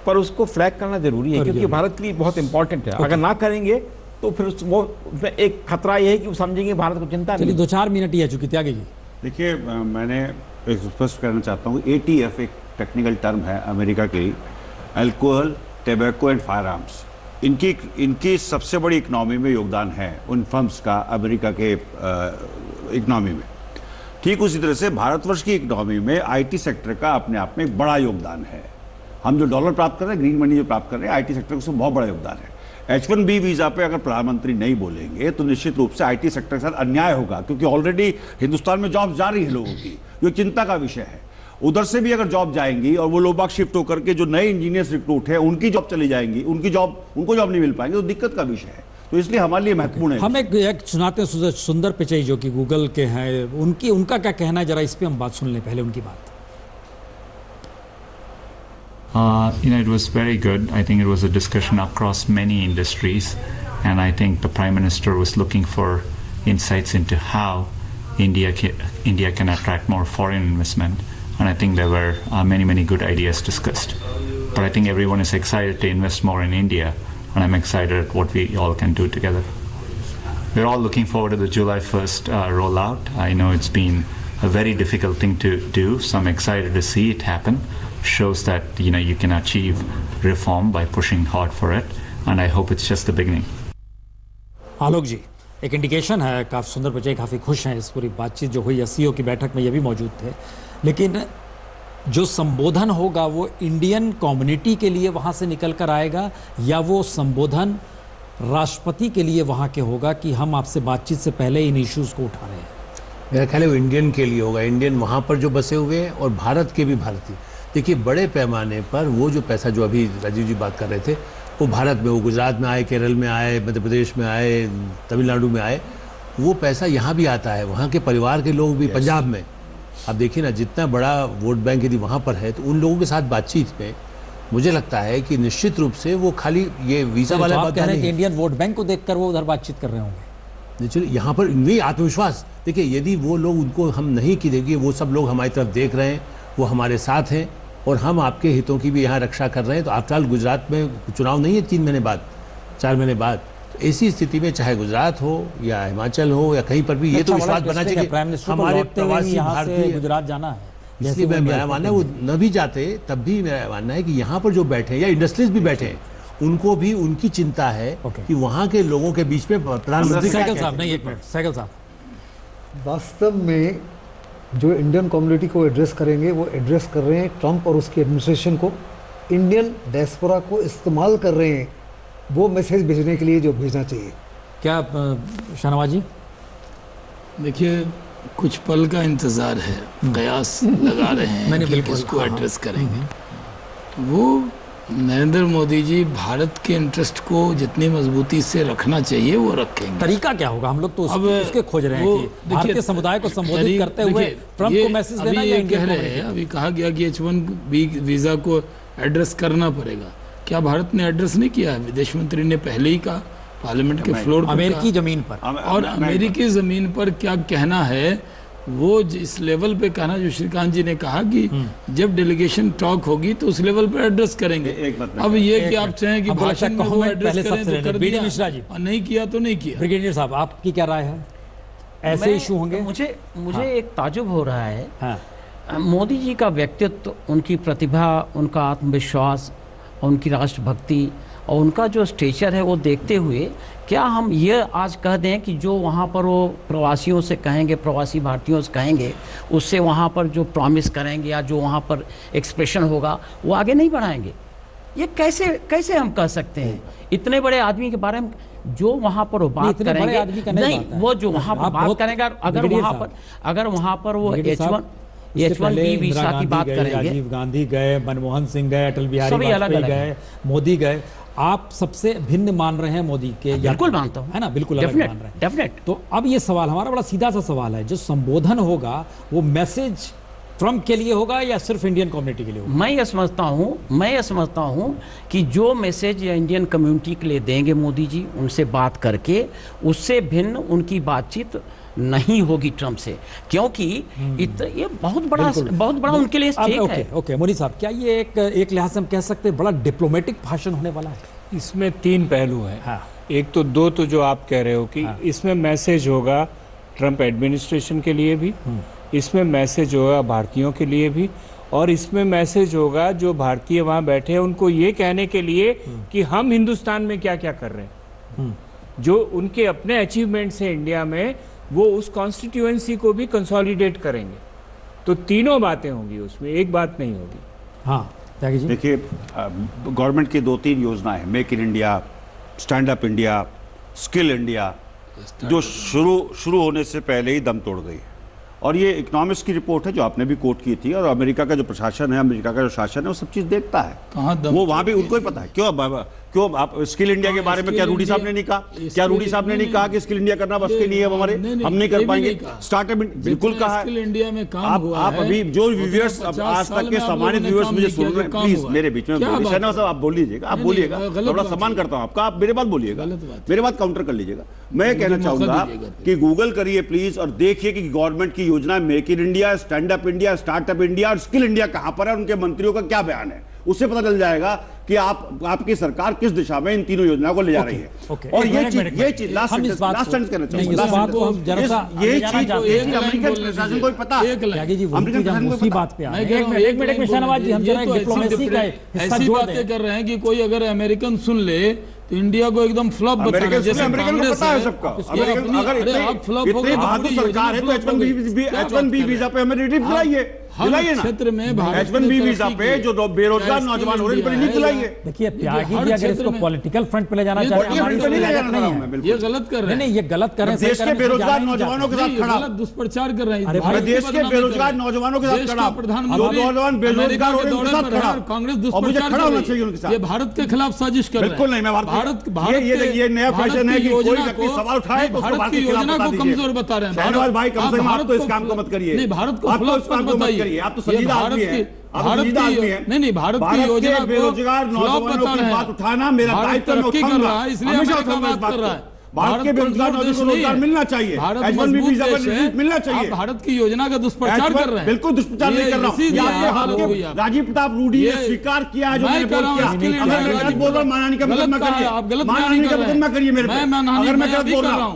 पर उसको फ्लैग करना जरूरी है क्योंकि भारत के लिए बहुत इंपॉर्टेंट है। अगर ना करेंगे तो फिर वो एक खतरा ये है कि वो समझेंगे भारत को चिंता नहीं। 2-4 मिनट ही है चूंकि त्यागी जी। देखिए मैंने स्पष्ट करना चाहता हूँ, ATF एक टेक्निकल टर्म है अमेरिका के लिए, alcohol, tobacco and fire arms. इनकी सबसे बड़ी इकनॉमी में योगदान है उन फर्म्स का अमेरिका के इकनॉमी में। ठीक उसी तरह से भारतवर्ष की इकनॉमी में IT सेक्टर का अपने आप में एक बड़ा योगदान है। हम जो डॉलर प्राप्त कर रहे हैं, ग्रीन मनी जो प्राप्त कर रहे हैं, IT सेक्टर को बहुत बड़ा योगदान है। H1B वीजा पे अगर प्रधानमंत्री नहीं बोलेंगे तो निश्चित रूप से IT सेक्टर के साथ अन्याय होगा, क्योंकि ऑलरेडी हिंदुस्तान में जॉब जा रही है लोगों की, जो चिंता का विषय है। उधर से भी अगर जॉब जाएंगी और वो लोग बाग शिफ्ट होकर के जो नए इंजीनियर्स रिक्रूट है उनकी जॉब चली जाएंगी, उनको जॉब नहीं मिल पाएंगे, तो दिक्कत का विषय है। तो इसलिए हमारे लिए महत्वपूर्ण है। हम एक सुनाते हैं सुंदर पिचई जो कि गूगल के हैं, उनका क्या कहना है, जरा इस पे हम बात सुन लें पहले उनकी बात। It was very good. I think it was a discussion across many industries, and I think the Prime Minister was looking for insights into how India can attract more foreign investment, and I think there were many good ideas discussed. But I think everyone is excited to invest more in India, and I'm excited at what we all can do together. We're all looking forward to the July 1st rollout. I know it's been a very difficult thing to do, so I'm excited to see it happen. Shows that you can achieve reform by pushing hard for it, and I hope it's just the beginning. आलोक जी, एक indication है, काफ़ी सुंदर बच्चे काफ़ी खुश हैं इस पूरी बातचीत जो हुई। CEO की बैठक में ये भी मौजूद थे, लेकिन जो संबोधन होगा वो इंडियन कम्युनिटी के लिए वहाँ से निकल कर आएगा, या वो संबोधन राष्ट्रपति के लिए वहाँ के होगा कि हम आपसे बातचीत से पहले इन इश्यूज़ को उठा रहे हैं? मेरा ख्याल है वो इंडियन के लिए होगा, इंडियन वहाँ पर जो बसे हुए हैं और भारत के भी भारतीय। देखिए बड़े पैमाने पर वो जो पैसा जो अभी राजीव जी बात कर रहे थे, वो भारत में, वो गुजरात में आए, केरल में आए, मध्य प्रदेश में आए, तमिलनाडु में आए, वो पैसा यहाँ भी आता है। वहाँ के परिवार के लोग भी पंजाब में, आप देखिए ना जितना बड़ा वोट बैंक यदि वहाँ पर है, तो उन लोगों के साथ बातचीत में मुझे लगता है कि निश्चित रूप से वो खाली ये वीज़ा वाला बात कह रहे हैं कि इंडियन वोट बैंक को देखकर वो उधर बातचीत कर रहे होंगे। चलिए यहाँ पर नहीं आत्मविश्वास, देखिए यदि वो लोग उनको हम नहीं की देंगे, वो सब लोग हमारी तरफ देख रहे हैं, वो हमारे साथ हैं और हम आपके हितों की भी यहाँ रक्षा कर रहे हैं। तो आफ्टर ऑल गुजरात में चुनाव नहीं है 3 महीने बाद, 4 महीने बाद, तो ऐसी स्थिति में चाहे गुजरात हो या हिमाचल हो या कहीं पर भी ये तो विश्वास बना चाहिए हमारे प्रवासी भारतीय गुजरात जाना है। इसलिए मेरा मानना है वो न भी जाते तब भी मेरा मानना है कि यहाँ पर जो बैठे या इंडस्ट्रीज भी बैठे हैं उनको भी उनकी चिंता है कि वहाँ के लोगों के बीच में प्रधानमंत्री सहगल साहब वास्तव में जो इंडियन कम्युनिटी को एड्रेस करेंगे वो एड्रेस कर रहे हैं ट्रंप और उसकी एडमिनिस्ट्रेशन को, इंडियन डायस्पोरा को इस्तेमाल कर रहे हैं वो मैसेज भेजने के लिए जो भेजना चाहिए। क्या शाहनवाज जी? देखिए कुछ पल का इंतज़ार है, कयास लगा रहे हैं कि किसको एड्रेस करेंगे। वो नरेंद्र मोदी जी भारत के इंटरेस्ट को जितनी मजबूती से रखना चाहिए वो रखेंगे। तरीका क्या होगा? हम लोग तो उसके खोज रहे हैं कि भारतीय समुदाय को संबोधित करते हुए ट्रंप को मैसेज देना या कह रहे हैं, अभी कहा गया कि H1B वीज़ा को एड्रेस करना पड़ेगा। क्या भारत ने एड्रेस नहीं किया है? विदेश मंत्री ने पहले ही कहा पार्लियामेंट के फ्लोर पर, अमेरिकी जमीन पर, और अमेरिकी ज़मीन पर क्या कहना है वो इस लेवल पे कहना, जो श्रीकांत जी ने कहा कि जब डेलीगेशन टॉक होगी तो उस लेवल पे एड्रेस करेंगे। अब ये कि आप चाहें कि भाषण में वो एड्रेस करें तो कर दिया, और नहीं किया तो नहीं किया। ब्रिगेडियर साहब आपकी क्या राय है? ऐसे इशू होंगे? मुझे एक ताजुब हो रहा है, मोदी जी का व्यक्तित्व, उनकी प्रतिभा, उनका आत्मविश्वास, उनकी राष्ट्रभक्ति और उनका जो स्टेचर है वो देखते हुए क्या हम ये आज कह दें कि जो वहाँ पर वो प्रवासियों से कहेंगे, प्रवासी भारतीयों से कहेंगे, उससे वहाँ पर जो प्रॉमिस करेंगे या जो वहाँ पर एक्सप्रेशन होगा वो आगे नहीं बढ़ाएंगे? ये कैसे हम कह सकते हैं? इतने बड़े आदमी के बारे में जो वहाँ पर वो बात करेंगे, नहीं वो जो वहाँ पर बात करेंगे, अगर वहाँ पर वो H1B वीजा की बात करेंगे, राजीव गांधी गए, मनमोहन सिंह गए, अटल बिहारी वाजपेयी गए, मोदी गए, आप सबसे भिन्न मान रहे हैं मोदी के? बिल्कुल मानता हूं, है ना, बिल्कुल अलग मान रहे हैं, डेफिनेट। तो अब ये सवाल हमारा बड़ा सीधा सा सवाल है, जो संबोधन होगा वो मैसेज ट्रंप के लिए होगा या सिर्फ इंडियन कम्युनिटी के लिए होगा? मैं ये समझता हूँ कि जो मैसेज इंडियन कम्युनिटी के लिए देंगे मोदी जी, उनसे बात करके उससे भिन्न उनकी बातचीत नहीं होगी ट्रंप से, क्योंकि ये बहुत बड़ा उनके लिए स्टेक है। ओके मोदी साहब, क्या ये एक लिहाज से हम कह सकते हैं बड़ा डिप्लोमेटिक भाषण होने वाला है? इसमें 3 पहलू हैं। हाँ। एक तो दो जो आप कह रहे हो कि हाँ। इसमें मैसेज होगा ट्रंप एडमिनिस्ट्रेशन के लिए भी, इसमें मैसेज होगा भारतीयों के लिए भी, और इसमें मैसेज होगा जो भारतीय वहाँ बैठे हैं उनको ये कहने के लिए कि हम हिंदुस्तान में क्या क्या कर रहे हैं, जो उनके अपने अचीवमेंट्स हैं इंडिया में, वो उस कॉन्स्टिट्यूएंसी को भी कंसोलिडेट करेंगे। तो तीनों बातें होंगी उसमें, एक बात नहीं होगी। हाँ देखिए, गवर्नमेंट की 2-3 योजनाएं, make in India, stand up India, skill India, जो शुरू होने से पहले ही दम तोड़ गई है। और ये इकोनॉमिक्स की रिपोर्ट है जो आपने भी कोट की थी, और अमेरिका का जो प्रशासन है, अमेरिका का जो शासन है, वो सब चीज़ देखता है। वो वहाँ भी उनको ही पता है। क्यों आप स्किल इंडिया के बारे में क्या रूडी साहब ने नहीं कहा? क्या रूडी साहब ने नहीं कहा कि स्किल इंडिया करना बस के लिए हमारे हम नहीं कर पाएंगे? स्टार्टअप बिल्कुल कहा है। स्किल इंडिया में काम हुआ आप अभी जो व्यूअर्स आज तक के सामान्य व्यूअर्स मुझे सुन रहे हैं, प्लीज मेरे बीच में आप बोल लीजिएगा, आप बोलिएगा, थोड़ा सम्मान करता हूँ आपका, आप मेरे बात बोलिएगा, मेरे बात काउंटर कर लीजिएगा। मैं कहना चाहूंगा कि गूगल करिए प्लीज और देखिए कि गवर्नमेंट की योजना make in India, stand up India, startup India और स्किल इंडिया कहां पर है, उनके मंत्रियों का क्या बयान है, उससे पता चल जाएगा कि आपकी सरकार किस दिशा में इन तीनों योजनाओं को ले जा रही है। और ये चीज लास्ट सेंटेंस कहना चाहूंगा, ये चीज अमेरिकन प्रशासन को पता है। उसी बात पे एक मिनट में शहनवाज जी, हम जरा डिप्लोमेसी का ऐसी बातें कर रहे हैं कि कोई अगर अमेरिकन सुन ले तो इंडिया को एकदम फ्लॉप बता रहे हैं। जैसे कांग्रेस है सबका, अगर आप फ्लॉप हो गए, बहादुर सरकार है तो H1B वीजा पे हमें रिलीफ दिलाइए ना क्षेत्र में। H1B वीजा पे जो बेरोजगार नौजवान हो रहे हैं, रिलीफ दिलाइए। देखिए त्यागी जी, अगर इसको पॉलिटिकल फ्रंट पे ले जाना चाहते हैं, ये गलत कर रहे हैं। नहीं, ये गलत कर रहे हैं। देश के बेरोजगार नौजवानों के साथ खड़ा, दुष्प्रचार कर रहे हैं। देश के बेरोजगार नौजवानों के साथ खड़ा, प्रधानमंत्री नौजवान बेरोजगार हो रहे हैं उनके साथ खड़ा, कांग्रेस दुष्प्रचार खड़ा होना चाहिए उनके साथ। ये भारत के खिलाफ साजिश कर रहे हैं। बिल्कुल नहीं, मैं भारत ये नया फैशन है कि कोई व्यक्ति सवाल उठाए तो भारत की योजना को कमजोर बता रहे हैं। शहनवाज भाई, कम से कम आप तो इस काम को मत करिए। नहीं, भारत को फ्लॉप मत बताइए। आप तो संजीदा आदमी हैं। भारत की योजना को बेरोजगार नौजवानों की बात उठाना मेरा दायित्व है, इसलिए हमेशा बात कर रहा है। भारत के बेरोजगार नौजवानों को रोजगार मिलना चाहिए, H1B वीजा पर रिलीफ मिलना चाहिए। भारत की योजना का दुष्प्रचार कर रहे हैं। बिल्कुल दुष्प्रचार नहीं कर रहा हूं। राजीव प्रताप रूडी ने स्वीकार किया जो मैंने गलत बोल रहा हूं, मानहानि का मुकदमा करिए, मानहानि का मुकदमा करिए मेरे पे। अगर मैं गलत बोल रहा हूं,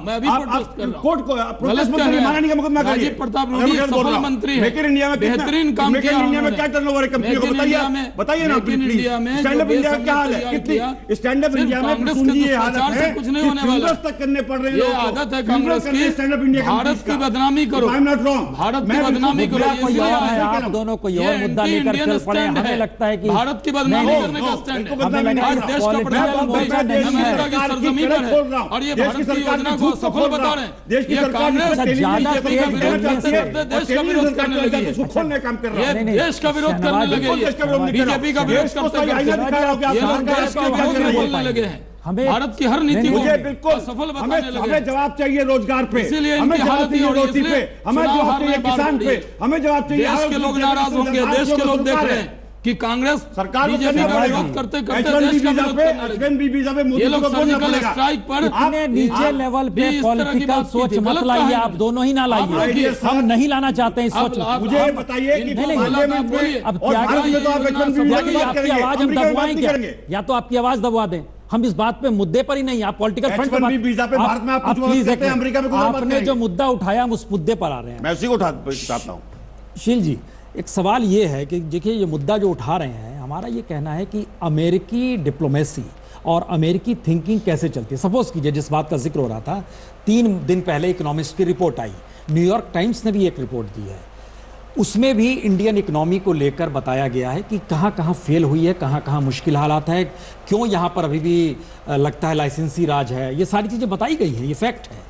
कोर्ट को प्रोटेस्ट मत करिए, मानहानि का मुकदमा करिए। राजीव प्रताप रूडी सफल मंत्री है। मेक इन इंडिया में बेहतरीन काम किया। मेक इन इंडिया में क्या टर्नओवर है कंपनी को बताइए ना प्लीज। स्टैंड अप इंडिया का क्या हाल है? कितनी स्टैंड अप इंडिया में पूंजी ये हालत है, कुछ नहीं होने वाला तक करने पड़ रहे हैं। ये आदत है कांग्रेस की, भारत की बदनामी करो, भारत की बदनामी करो। आप दोनों कोई और मुद्दा लेकर चल पड़े। हमें लगता है कि भारत की बदनामी करने का स्टैंड है। देश का प्रधानमंत्री अमेरिका की सरजमीं पर है और ये भारत की योजना को सफल बता रहे हैं। ये कांग्रेस देश का विरोध करने लगी है। देश का विरोध करने लगे, बीजेपी का विरोध करते बोलने लगे हैं। भारत की हर नीति को बिल्कुल सफल बताने लगे। हमें जवाब चाहिए रोजगार पे, इसीलिए हमें जवाब चाहिए रोटी पे, हमें जवाब चाहिए किसान पे, हमें जवाब चाहिए। देश के लोग नाराज होंगे, देश के लोग देख रहे हैं कि कांग्रेस सरकार बीजेपी का विरोध करते करते देश का विरोध करने लगी। ये लोग सर्जिकल स्ट्राइक पर अपने नीचे लेवल पे पॉलिटिकल सोच मत लाइए, आप दोनों ही ना लाइए। हम नहीं लाना चाहते हैं सोच। मुझे बताइए कि अब आपकी आवाज हम दबवाएं क्या? या तो आपकी आवाज दबवा दें, हम इस बात पे मुद्दे पर ही नहीं, आप पॉलिटिकल फ्रंट पे वीजा पे भारत में आप प्लीज अमेरिका में आपने जो मुद्दा उठाया हम उस मुद्दे पर आ रहे हैं। मैं उसी को उठाता हूं। शील जी, एक सवाल ये है कि देखिए ये मुद्दा जो उठा रहे हैं, हमारा ये कहना है कि अमेरिकी डिप्लोमेसी और अमेरिकी थिंकिंग कैसे चलती है। सपोज कीजिए जिस बात का जिक्र हो रहा था, 3 दिन पहले इकोनॉमिस्ट की रिपोर्ट आई, न्यूयॉर्क टाइम्स ने भी एक रिपोर्ट दी है, उसमें भी इंडियन इकोनॉमी को लेकर बताया गया है कि कहाँ कहाँ फेल हुई है, कहाँ कहाँ मुश्किल हालात है, क्यों यहाँ पर अभी भी लगता है लाइसेंसी राज है। ये सारी चीज़ें बताई गई हैं, ये फैक्ट है।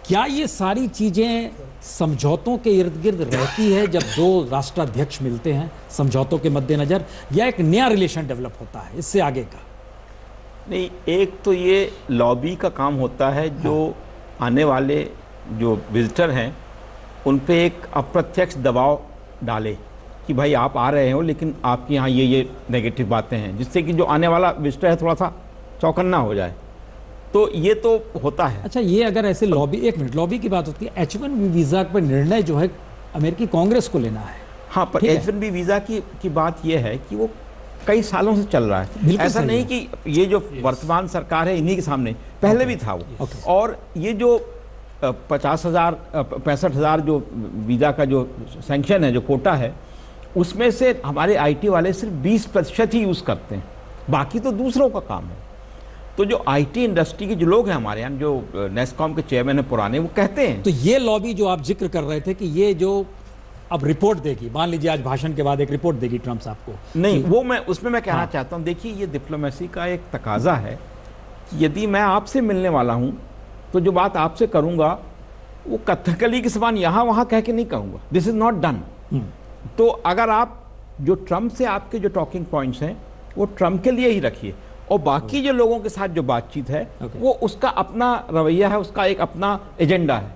क्या ये सारी चीज़ें समझौतों के इर्द गिर्द रहती है जब 2 राष्ट्राध्यक्ष मिलते हैं समझौतों के मद्देनजर, या एक नया रिलेशन डेवलप होता है इससे आगे का? नहीं, एक तो ये लॉबी का काम होता है जो आने वाले जो विजिटर हैं उन पे एक अप्रत्यक्ष दबाव डाले कि भाई आप आ रहे हो लेकिन आपके यहाँ ये नेगेटिव बातें हैं, जिससे कि जो आने वाला विजिटर है थोड़ा सा चौकन्ना हो जाए। तो ये तो होता है। अच्छा, ये अगर ऐसे लॉबी, एक मिनट, लॉबी की बात होती है, H1B वीज़ा पर निर्णय जो है अमेरिकी कांग्रेस को लेना है। हाँ, पर H1B वीज़ा की बात ये है कि वो कई सालों से चल रहा है। ऐसा नहीं कि ये जो वर्तमान सरकार है इन्हीं के सामने, पहले भी था वो। और ये जो 65,000 जो वीज़ा का जो सैंक्शन है, जो कोटा है, उसमें से हमारे IT वाले सिर्फ 20% ही यूज़ करते हैं, बाकी तो दूसरों का काम है। तो जो IT इंडस्ट्री के जो लोग हैं हमारे यहाँ, जो नेस्कॉम के चेयरमैन हैं पुराने, वो कहते हैं। तो ये लॉबी जो आप जिक्र कर रहे थे कि ये जो अब रिपोर्ट देगी, मान लीजिए आज भाषण के बाद एक रिपोर्ट देगी ट्रंप साहब को, नहीं, वो मैं उसमें मैं कहना चाहता हूँ, देखिए ये डिप्लोमेसी का एक तकाजा है कि यदि मैं आपसे मिलने वाला हूँ तो जो बात आपसे करूँगा वो कथकली के समान यहाँ वहाँ कह के नहीं कहूँगा। This is not done. तो अगर आप जो ट्रंप से आपके जो टॉकिंग पॉइंट्स हैं वो ट्रंप के लिए ही रखिए, और बाकी जो लोगों के साथ जो बातचीत है वो उसका अपना रवैया है, उसका एक अपना एजेंडा है,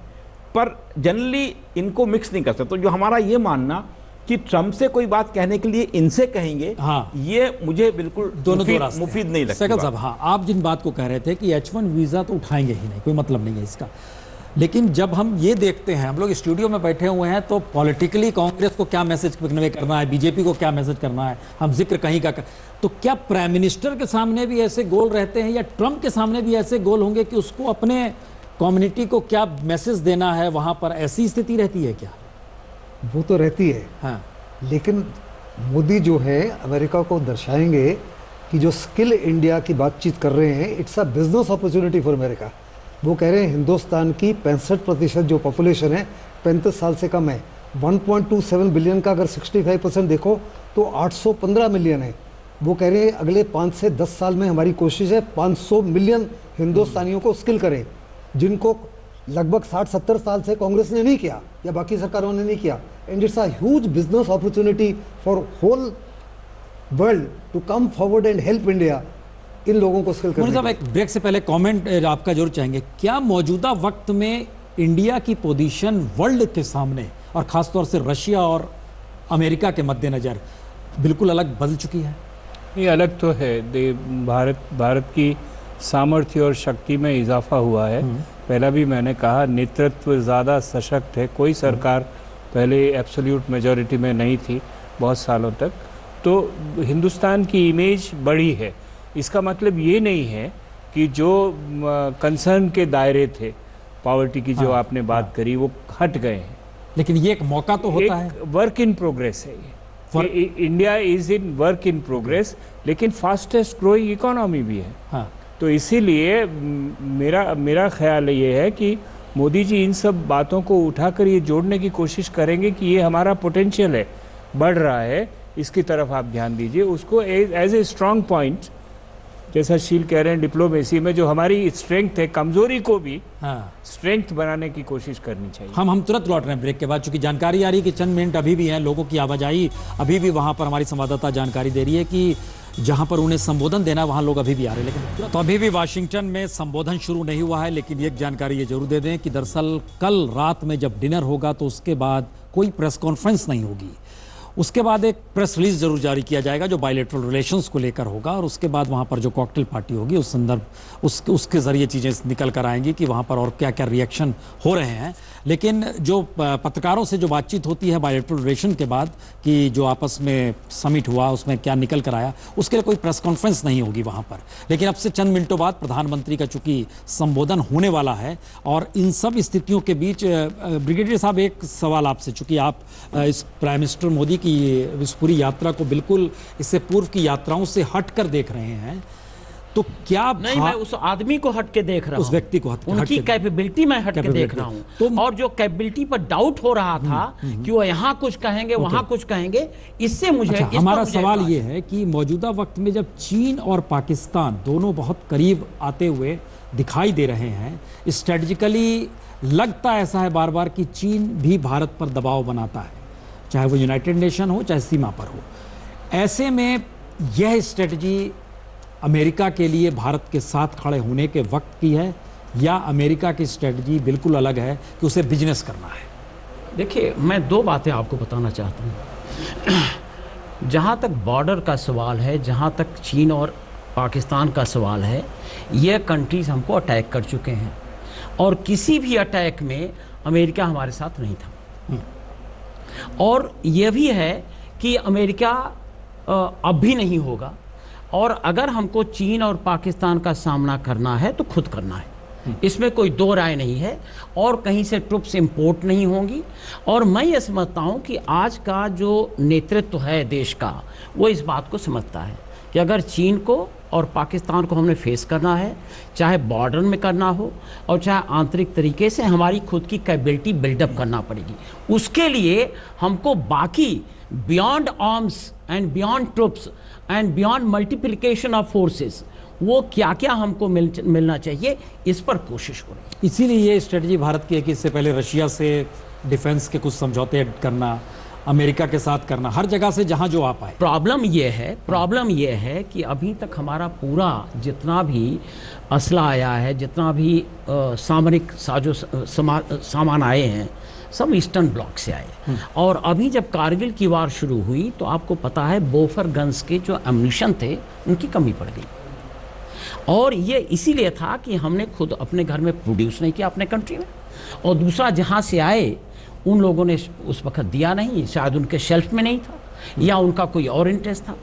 पर जनरली इनको मिक्स नहीं कर सकते। तो जो हमारा ये मानना कि ट्रंप से कोई बात कहने के लिए इनसे कहेंगे, ये मुझे बिल्कुल मुफीद नहीं लगता। सहगल साहब, हाँ, आप जिन बात को कह रहे थे कि H1 वीज़ा तो उठाएंगे ही नहीं, कोई मतलब नहीं है इसका, लेकिन जब हम ये देखते हैं, हम लोग स्टूडियो में बैठे हुए हैं, तो पॉलिटिकली कांग्रेस को क्या मैसेज कन्वे करना है, बीजेपी को क्या मैसेज करना है, हम जिक्र कहीं का तो क्या प्राइम मिनिस्टर के सामने भी ऐसे गोल रहते हैं, या ट्रंप के सामने भी ऐसे गोल होंगे कि उसको अपने कम्युनिटी को क्या मैसेज देना है, वहां पर ऐसी स्थिति रहती है क्या? वो तो रहती है, हाँ, लेकिन मोदी जो है अमेरिका को दर्शाएंगे कि जो स्किल इंडिया की बातचीत कर रहे हैं, it's a business opportunity for America. वो कह रहे हैं हिंदुस्तान की 65% जो पॉपुलेशन है 35 साल से कम है, 1.27 बिलियन का अगर 65% देखो तो 815 मिलियन है। वो कह रहे हैं अगले 5 से 10 साल में हमारी कोशिश है 500 मिलियन हिंदुस्तानियों को स्किल करें, जिनको लगभग 60-70 साल से कांग्रेस ने नहीं किया या बाकी सरकारों ने नहीं किया। And it's a huge business opportunity for whole world to come forward and help India, इन लोगों को स्किल करने। साहब, एक ब्रेक से पहले कमेंट आपका जरूर चाहेंगे, क्या मौजूदा वक्त में इंडिया की पोजीशन वर्ल्ड के सामने और खासतौर से रशिया और अमेरिका के मद्देनजर बिल्कुल अलग बदल चुकी है? ये अलग तो है, भारत की सामर्थ्य और शक्ति में इजाफा हुआ है। पहला भी मैंने कहा, नेतृत्व ज़्यादा सशक्त है। कोई सरकार पहले एब्सोल्यूट मेजॉरिटी में नहीं थी बहुत सालों तक, तो हिंदुस्तान की इमेज बड़ी है। इसका मतलब ये नहीं है कि जो कंसर्न के दायरे थे, पॉवर्टी की जो आपने बात करी, वो हट गए हैं, लेकिन ये एक मौका तो होता है, वर्क इन प्रोग्रेस है ये। India is in work in progress, लेकिन फास्टेस्ट ग्रोइंग इकोनॉमी भी है। हाँ। तो इसीलिए मेरा ख्याल ये है कि मोदी जी इन सब बातों को उठाकर ये जोड़ने की कोशिश करेंगे कि ये हमारा पोटेंशियल है, बढ़ रहा है, इसकी तरफ आप ध्यान दीजिए, उसको एज ए स्ट्रॉन्ग पॉइंट, जैसा शील कह रहे हैं डिप्लोमेसी में जो हमारी स्ट्रेंथ है, कमजोरी को भी स्ट्रेंथ बनाने की कोशिश करनी चाहिए। हम तुरंत लौट रहे हैं ब्रेक के बाद, चूंकि जानकारी आ रही है कि चंद मिनट अभी भी हैं, लोगों की आवाजाही अभी भी वहां पर, हमारी संवाददाता जानकारी दे रही है कि जहां पर उन्हें संबोधन देना वहां लोग अभी भी आ रहे हैं, लेकिन तो अभी भी वाशिंगटन में संबोधन शुरू नहीं हुआ है। लेकिन एक जानकारी ये जरूर दे दें कि दरअसल कल रात में जब डिनर होगा तो उसके बाद कोई प्रेस कॉन्फ्रेंस नहीं होगी, उसके बाद एक प्रेस रिलीज जरूर जारी किया जाएगा जो बायलैटरल रिलेशंस को लेकर होगा, और उसके बाद वहां पर जो कॉकटेल पार्टी होगी उस संदर्भ उसके जरिए चीज़ें निकल कर आएंगी कि वहां पर और क्या क्या रिएक्शन हो रहे हैं। लेकिन जो पत्रकारों से जो बातचीत होती है बायलैटरल रिलेशन के बाद कि जो आपस में समिट हुआ उसमें क्या निकल कर आया, उसके लिए कोई प्रेस कॉन्फ्रेंस नहीं होगी वहां पर। लेकिन अब से चंद मिनटों बाद प्रधानमंत्री का चूंकि संबोधन होने वाला है, और इन सब स्थितियों के बीच ब्रिगेडियर साहब एक सवाल आपसे, चूंकि आप इस प्राइम मिनिस्टर मोदी की इस पूरी यात्रा को बिल्कुल इससे पूर्व की यात्राओं से हट कर देख रहे हैं, तो क्या नहीं, मैं उस आदमी को हट के देख रहा हूं, उस व्यक्ति को उनकी कैपेबिलिटी में हट के देख रहा हूं, और जो कैपेबिलिटी पर डाउट हो रहा था कि वो यहाँ कुछ कहेंगे वहां कुछ कहेंगे, इससे मुझे हमारा सवाल ये है कि मौजूदा वक्त में जब चीन और पाकिस्तान दोनों बहुत करीब आते हुए दिखाई दे रहे हैं, स्ट्रेटजिकली लगता ऐसा है बार बार कि चीन भी भारत पर दबाव बनाता है, चाहे वो यूनाइटेड नेशन हो चाहे सीमा पर हो। ऐसे में यह स्ट्रेटजी अमेरिका के लिए भारत के साथ खड़े होने के वक्त की है, या अमेरिका की स्ट्रेटजी बिल्कुल अलग है कि उसे बिजनेस करना है? देखिए, मैं दो बातें आपको बताना चाहता हूँ। जहाँ तक बॉर्डर का सवाल है, जहाँ तक चीन और पाकिस्तान का सवाल है, ये कंट्रीज़ हमको अटैक कर चुके हैं और किसी भी अटैक में अमेरिका हमारे साथ नहीं था। और ये भी है कि अमेरिका अब भी नहीं होगा, और अगर हमको चीन और पाकिस्तान का सामना करना है तो खुद करना है, इसमें कोई दो राय नहीं है। और कहीं से ट्रुप्स इंपोर्ट नहीं होंगी। और मैं ये समझता हूँ कि आज का जो नेतृत्व है देश का, वो इस बात को समझता है कि अगर चीन को और पाकिस्तान को हमने फेस करना है, चाहे बॉर्डर में करना हो और चाहे आंतरिक तरीके से, हमारी खुद की कैपेबिलिटी बिल्डअप करना पड़ेगी। उसके लिए हमको बाकी beyond arms and beyond troops and beyond multiplication of forces, वो क्या क्या हमको मिलना चाहिए, इस पर कोशिश हो रही है। इसीलिए ये स्ट्रेटजी भारत की है कि इससे पहले रशिया से डिफेंस के कुछ समझौते करना, अमेरिका के साथ करना, हर जगह से जहां जो आ पाए। प्रॉब्लम ये है कि अभी तक हमारा पूरा जितना भी असला आया है, जितना भी सामरिक सामान आए हैं, सब ईस्टर्न ब्लॉक से आए। और अभी जब कारगिल की वार शुरू हुई तो आपको पता है बोफर गन्स के जो एम्यूनिशन थे उनकी कमी पड़ गई। और ये इसीलिए था कि हमने खुद अपने घर में प्रोड्यूस नहीं किया अपने कंट्री में, और दूसरा जहाँ से आए उन लोगों ने उस वक्त दिया नहीं, शायद उनके शेल्फ में नहीं था या उनका कोई और इंटरेस्ट था।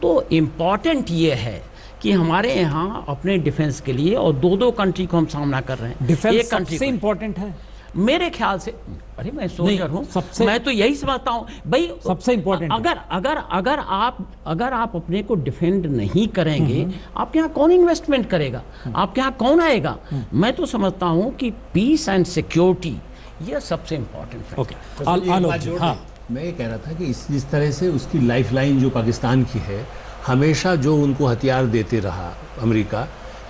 तो इम्पॉर्टेंट ये है कि हमारे यहाँ अपने डिफेंस के लिए, और दो कंट्री को हम सामना कर रहे हैं, डिफेंस सबसे इम्पोर्टेंट है मेरे ख्याल से। अरे मैं सोल्जर हूँ, मैं तो यही समझता हूँ भाई, सबसे इम्पोर्टेंट। अगर आप अपने को डिफेंड नहीं करेंगे, आपके यहाँ कौन इन्वेस्टमेंट करेगा, आपके यहाँ कौन आएगा? मैं तो समझता हूँ कि पीस एंड सिक्योरिटी ये सबसे इम्पोर्टेंट है। हाँ, मैं ये कह रहा था कि इस तरह से उसकी लाइफलाइन जो पाकिस्तान की है, हमेशा जो उनको हथियार देते रहा अमेरिका,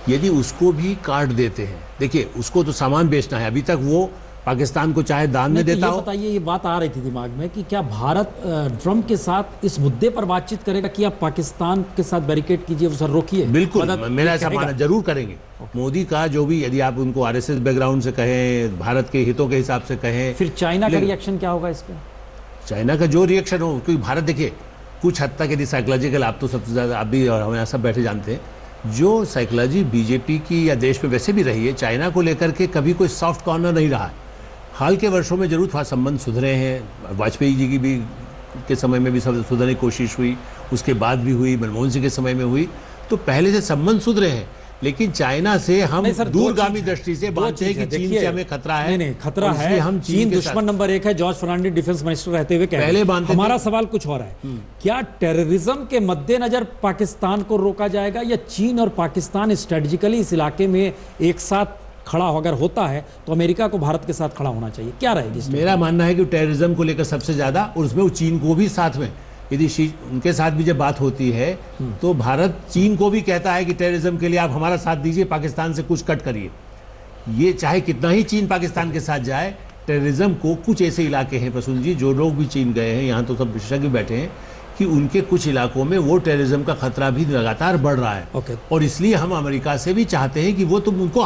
यदि उसको भी काट देते हैं, देखिए उसको तो सामान बेचना है, अभी तक वो पाकिस्तान को चाहे दान में देता हो। बताइए, ये बात आ रही थी दिमाग में कि क्या भारत ट्रंप के साथ इस मुद्दे पर बातचीत करेगा कि आप पाकिस्तान के साथ बैरिकेड कीजिए, उसे रोकिए? बिल्कुल, मेरा ऐसा मानना, जरूर करेंगे। मोदी का जो भी, यदि आप उनको आरएसएस बैकग्राउंड से कहें, भारत के हितों के हिसाब से कहें, फिर चाइना का रिएक्शन क्या होगा इस पर? चाइना का जो रिएक्शन हो, क्योंकि भारत देखिए कुछ हद तक यदि साइकोलॉजिकल, आप तो सबसे ज़्यादा, आप भी और हम यहाँ सब बैठे जानते हैं, जो साइकोलॉजी बीजेपी की या देश में वैसे भी रही है, चाइना को लेकर के कभी कोई सॉफ्ट कॉर्नर नहीं रहा है। हाल के वर्षों में जरूर थोड़ा संबंध सुधरे हैं, वाजपेयी जी की भी के समय में भी सुधरने की कोशिश हुई, उसके बाद भी हुई, मनमोहन सिंह के समय में हुई, तो पहले से संबंध सुधरे हैं। लेकिन चाइना से हम दूरगामी दृष्टि से मानते हैं कि चीन से हमें खतरा है। नहीं, खतरा है, हम चीन दुश्मन नंबर 1 है। जॉर्ज फर्नांडिस डिफेंस मिनिस्टर रहते हुए पहले मानते थे। हमारा सवाल कुछ और है, क्या टेररिज्म के मद्देनजर पाकिस्तान को रोका जाएगा, या चीन और पाकिस्तान स्ट्रेटेजिकली इस इलाके में एक साथ खड़ा अगर होता है तो अमेरिका को भारत के साथ खड़ा होना चाहिए? क्या रहेगी? मेरा मानना है कि टेररिज्म को लेकर सबसे ज्यादा, और उसमें चीन को भी साथ में, यदि उनके साथ भी जब बात होती है तो भारत चीन को भी कहता है कि टेररिज्म के लिए आप हमारा साथ दीजिए, पाकिस्तान से कुछ कट करिए। ये चाहे कितना ही चीन पाकिस्तान के साथ जाए, टेररिज्म को कुछ ऐसे इलाके हैं प्रसून जी, जो लोग भी चीन गए हैं, यहाँ तो सब विशेषज्ञ बैठे हैं, कि उनके कुछ इलाकों में वो टेररिज्म का खतरा भी लगातार बढ़ रहा है। और इसलिए हम अमेरिका से भी चाहते हैं कि वो तुम उनको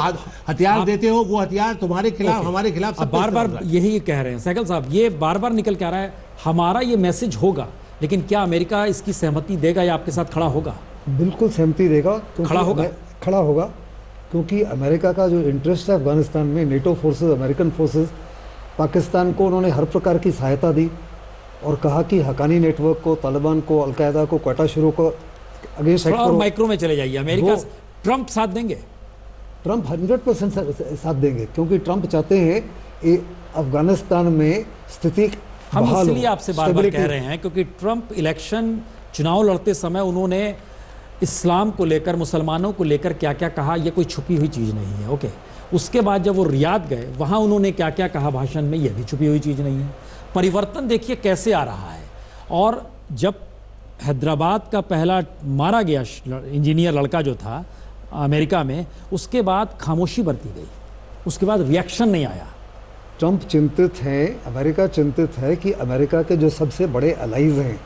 हथियार देते हो, वो हथियार तुम्हारे खिलाफ, हमारे खिलाफ। बार बार यही कह रहे हैं सहगल साहब, ये बार बार निकल के आ रहा है, हमारा ये मैसेज होगा, लेकिन क्या अमेरिका इसकी सहमति देगा या आपके साथ खड़ा होगा? बिल्कुल सहमति देगा, खड़ा होगा, क्योंकि अमेरिका का जो इंटरेस्ट है अफगानिस्तान में, NATO forces, American forces, Pakistan को उन्होंने हर प्रकार की सहायता दी और कहा कि हकानी नेटवर्क को, तालिबान को, अलकायदा को, क्वेटा शुरू को अगेंस्ट एक्ट करो। माइक्रो में चले जाइए, अमेरिका ट्रंप साथ देंगे? ट्रंप 100% साथ देंगे, क्योंकि ट्रंप चाहते हैं अफगानिस्तान में स्थिति। हम इसलिए आपसे बार बार कह रहे हैं क्योंकि ट्रंप इलेक्शन चुनाव लड़ते समय उन्होंने इस्लाम को लेकर, मुसलमानों को लेकर क्या क्या कहा, यह कोई छुपी हुई चीज़ नहीं है। ओके, उसके बाद जब वो रियाद गए, वहाँ उन्होंने क्या क्या कहा भाषण में, यह भी छुपी हुई चीज़ नहीं है। परिवर्तन देखिए कैसे आ रहा है। और जब हैदराबाद का पहला मारा गया इंजीनियर लड़का जो था अमेरिका में, उसके बाद खामोशी बरती गई, उसके बाद रिएक्शन नहीं आया। ट्रंप चिंतित हैं, अमेरिका चिंतित है कि अमेरिका के जो सबसे बड़े अलाइज हैं,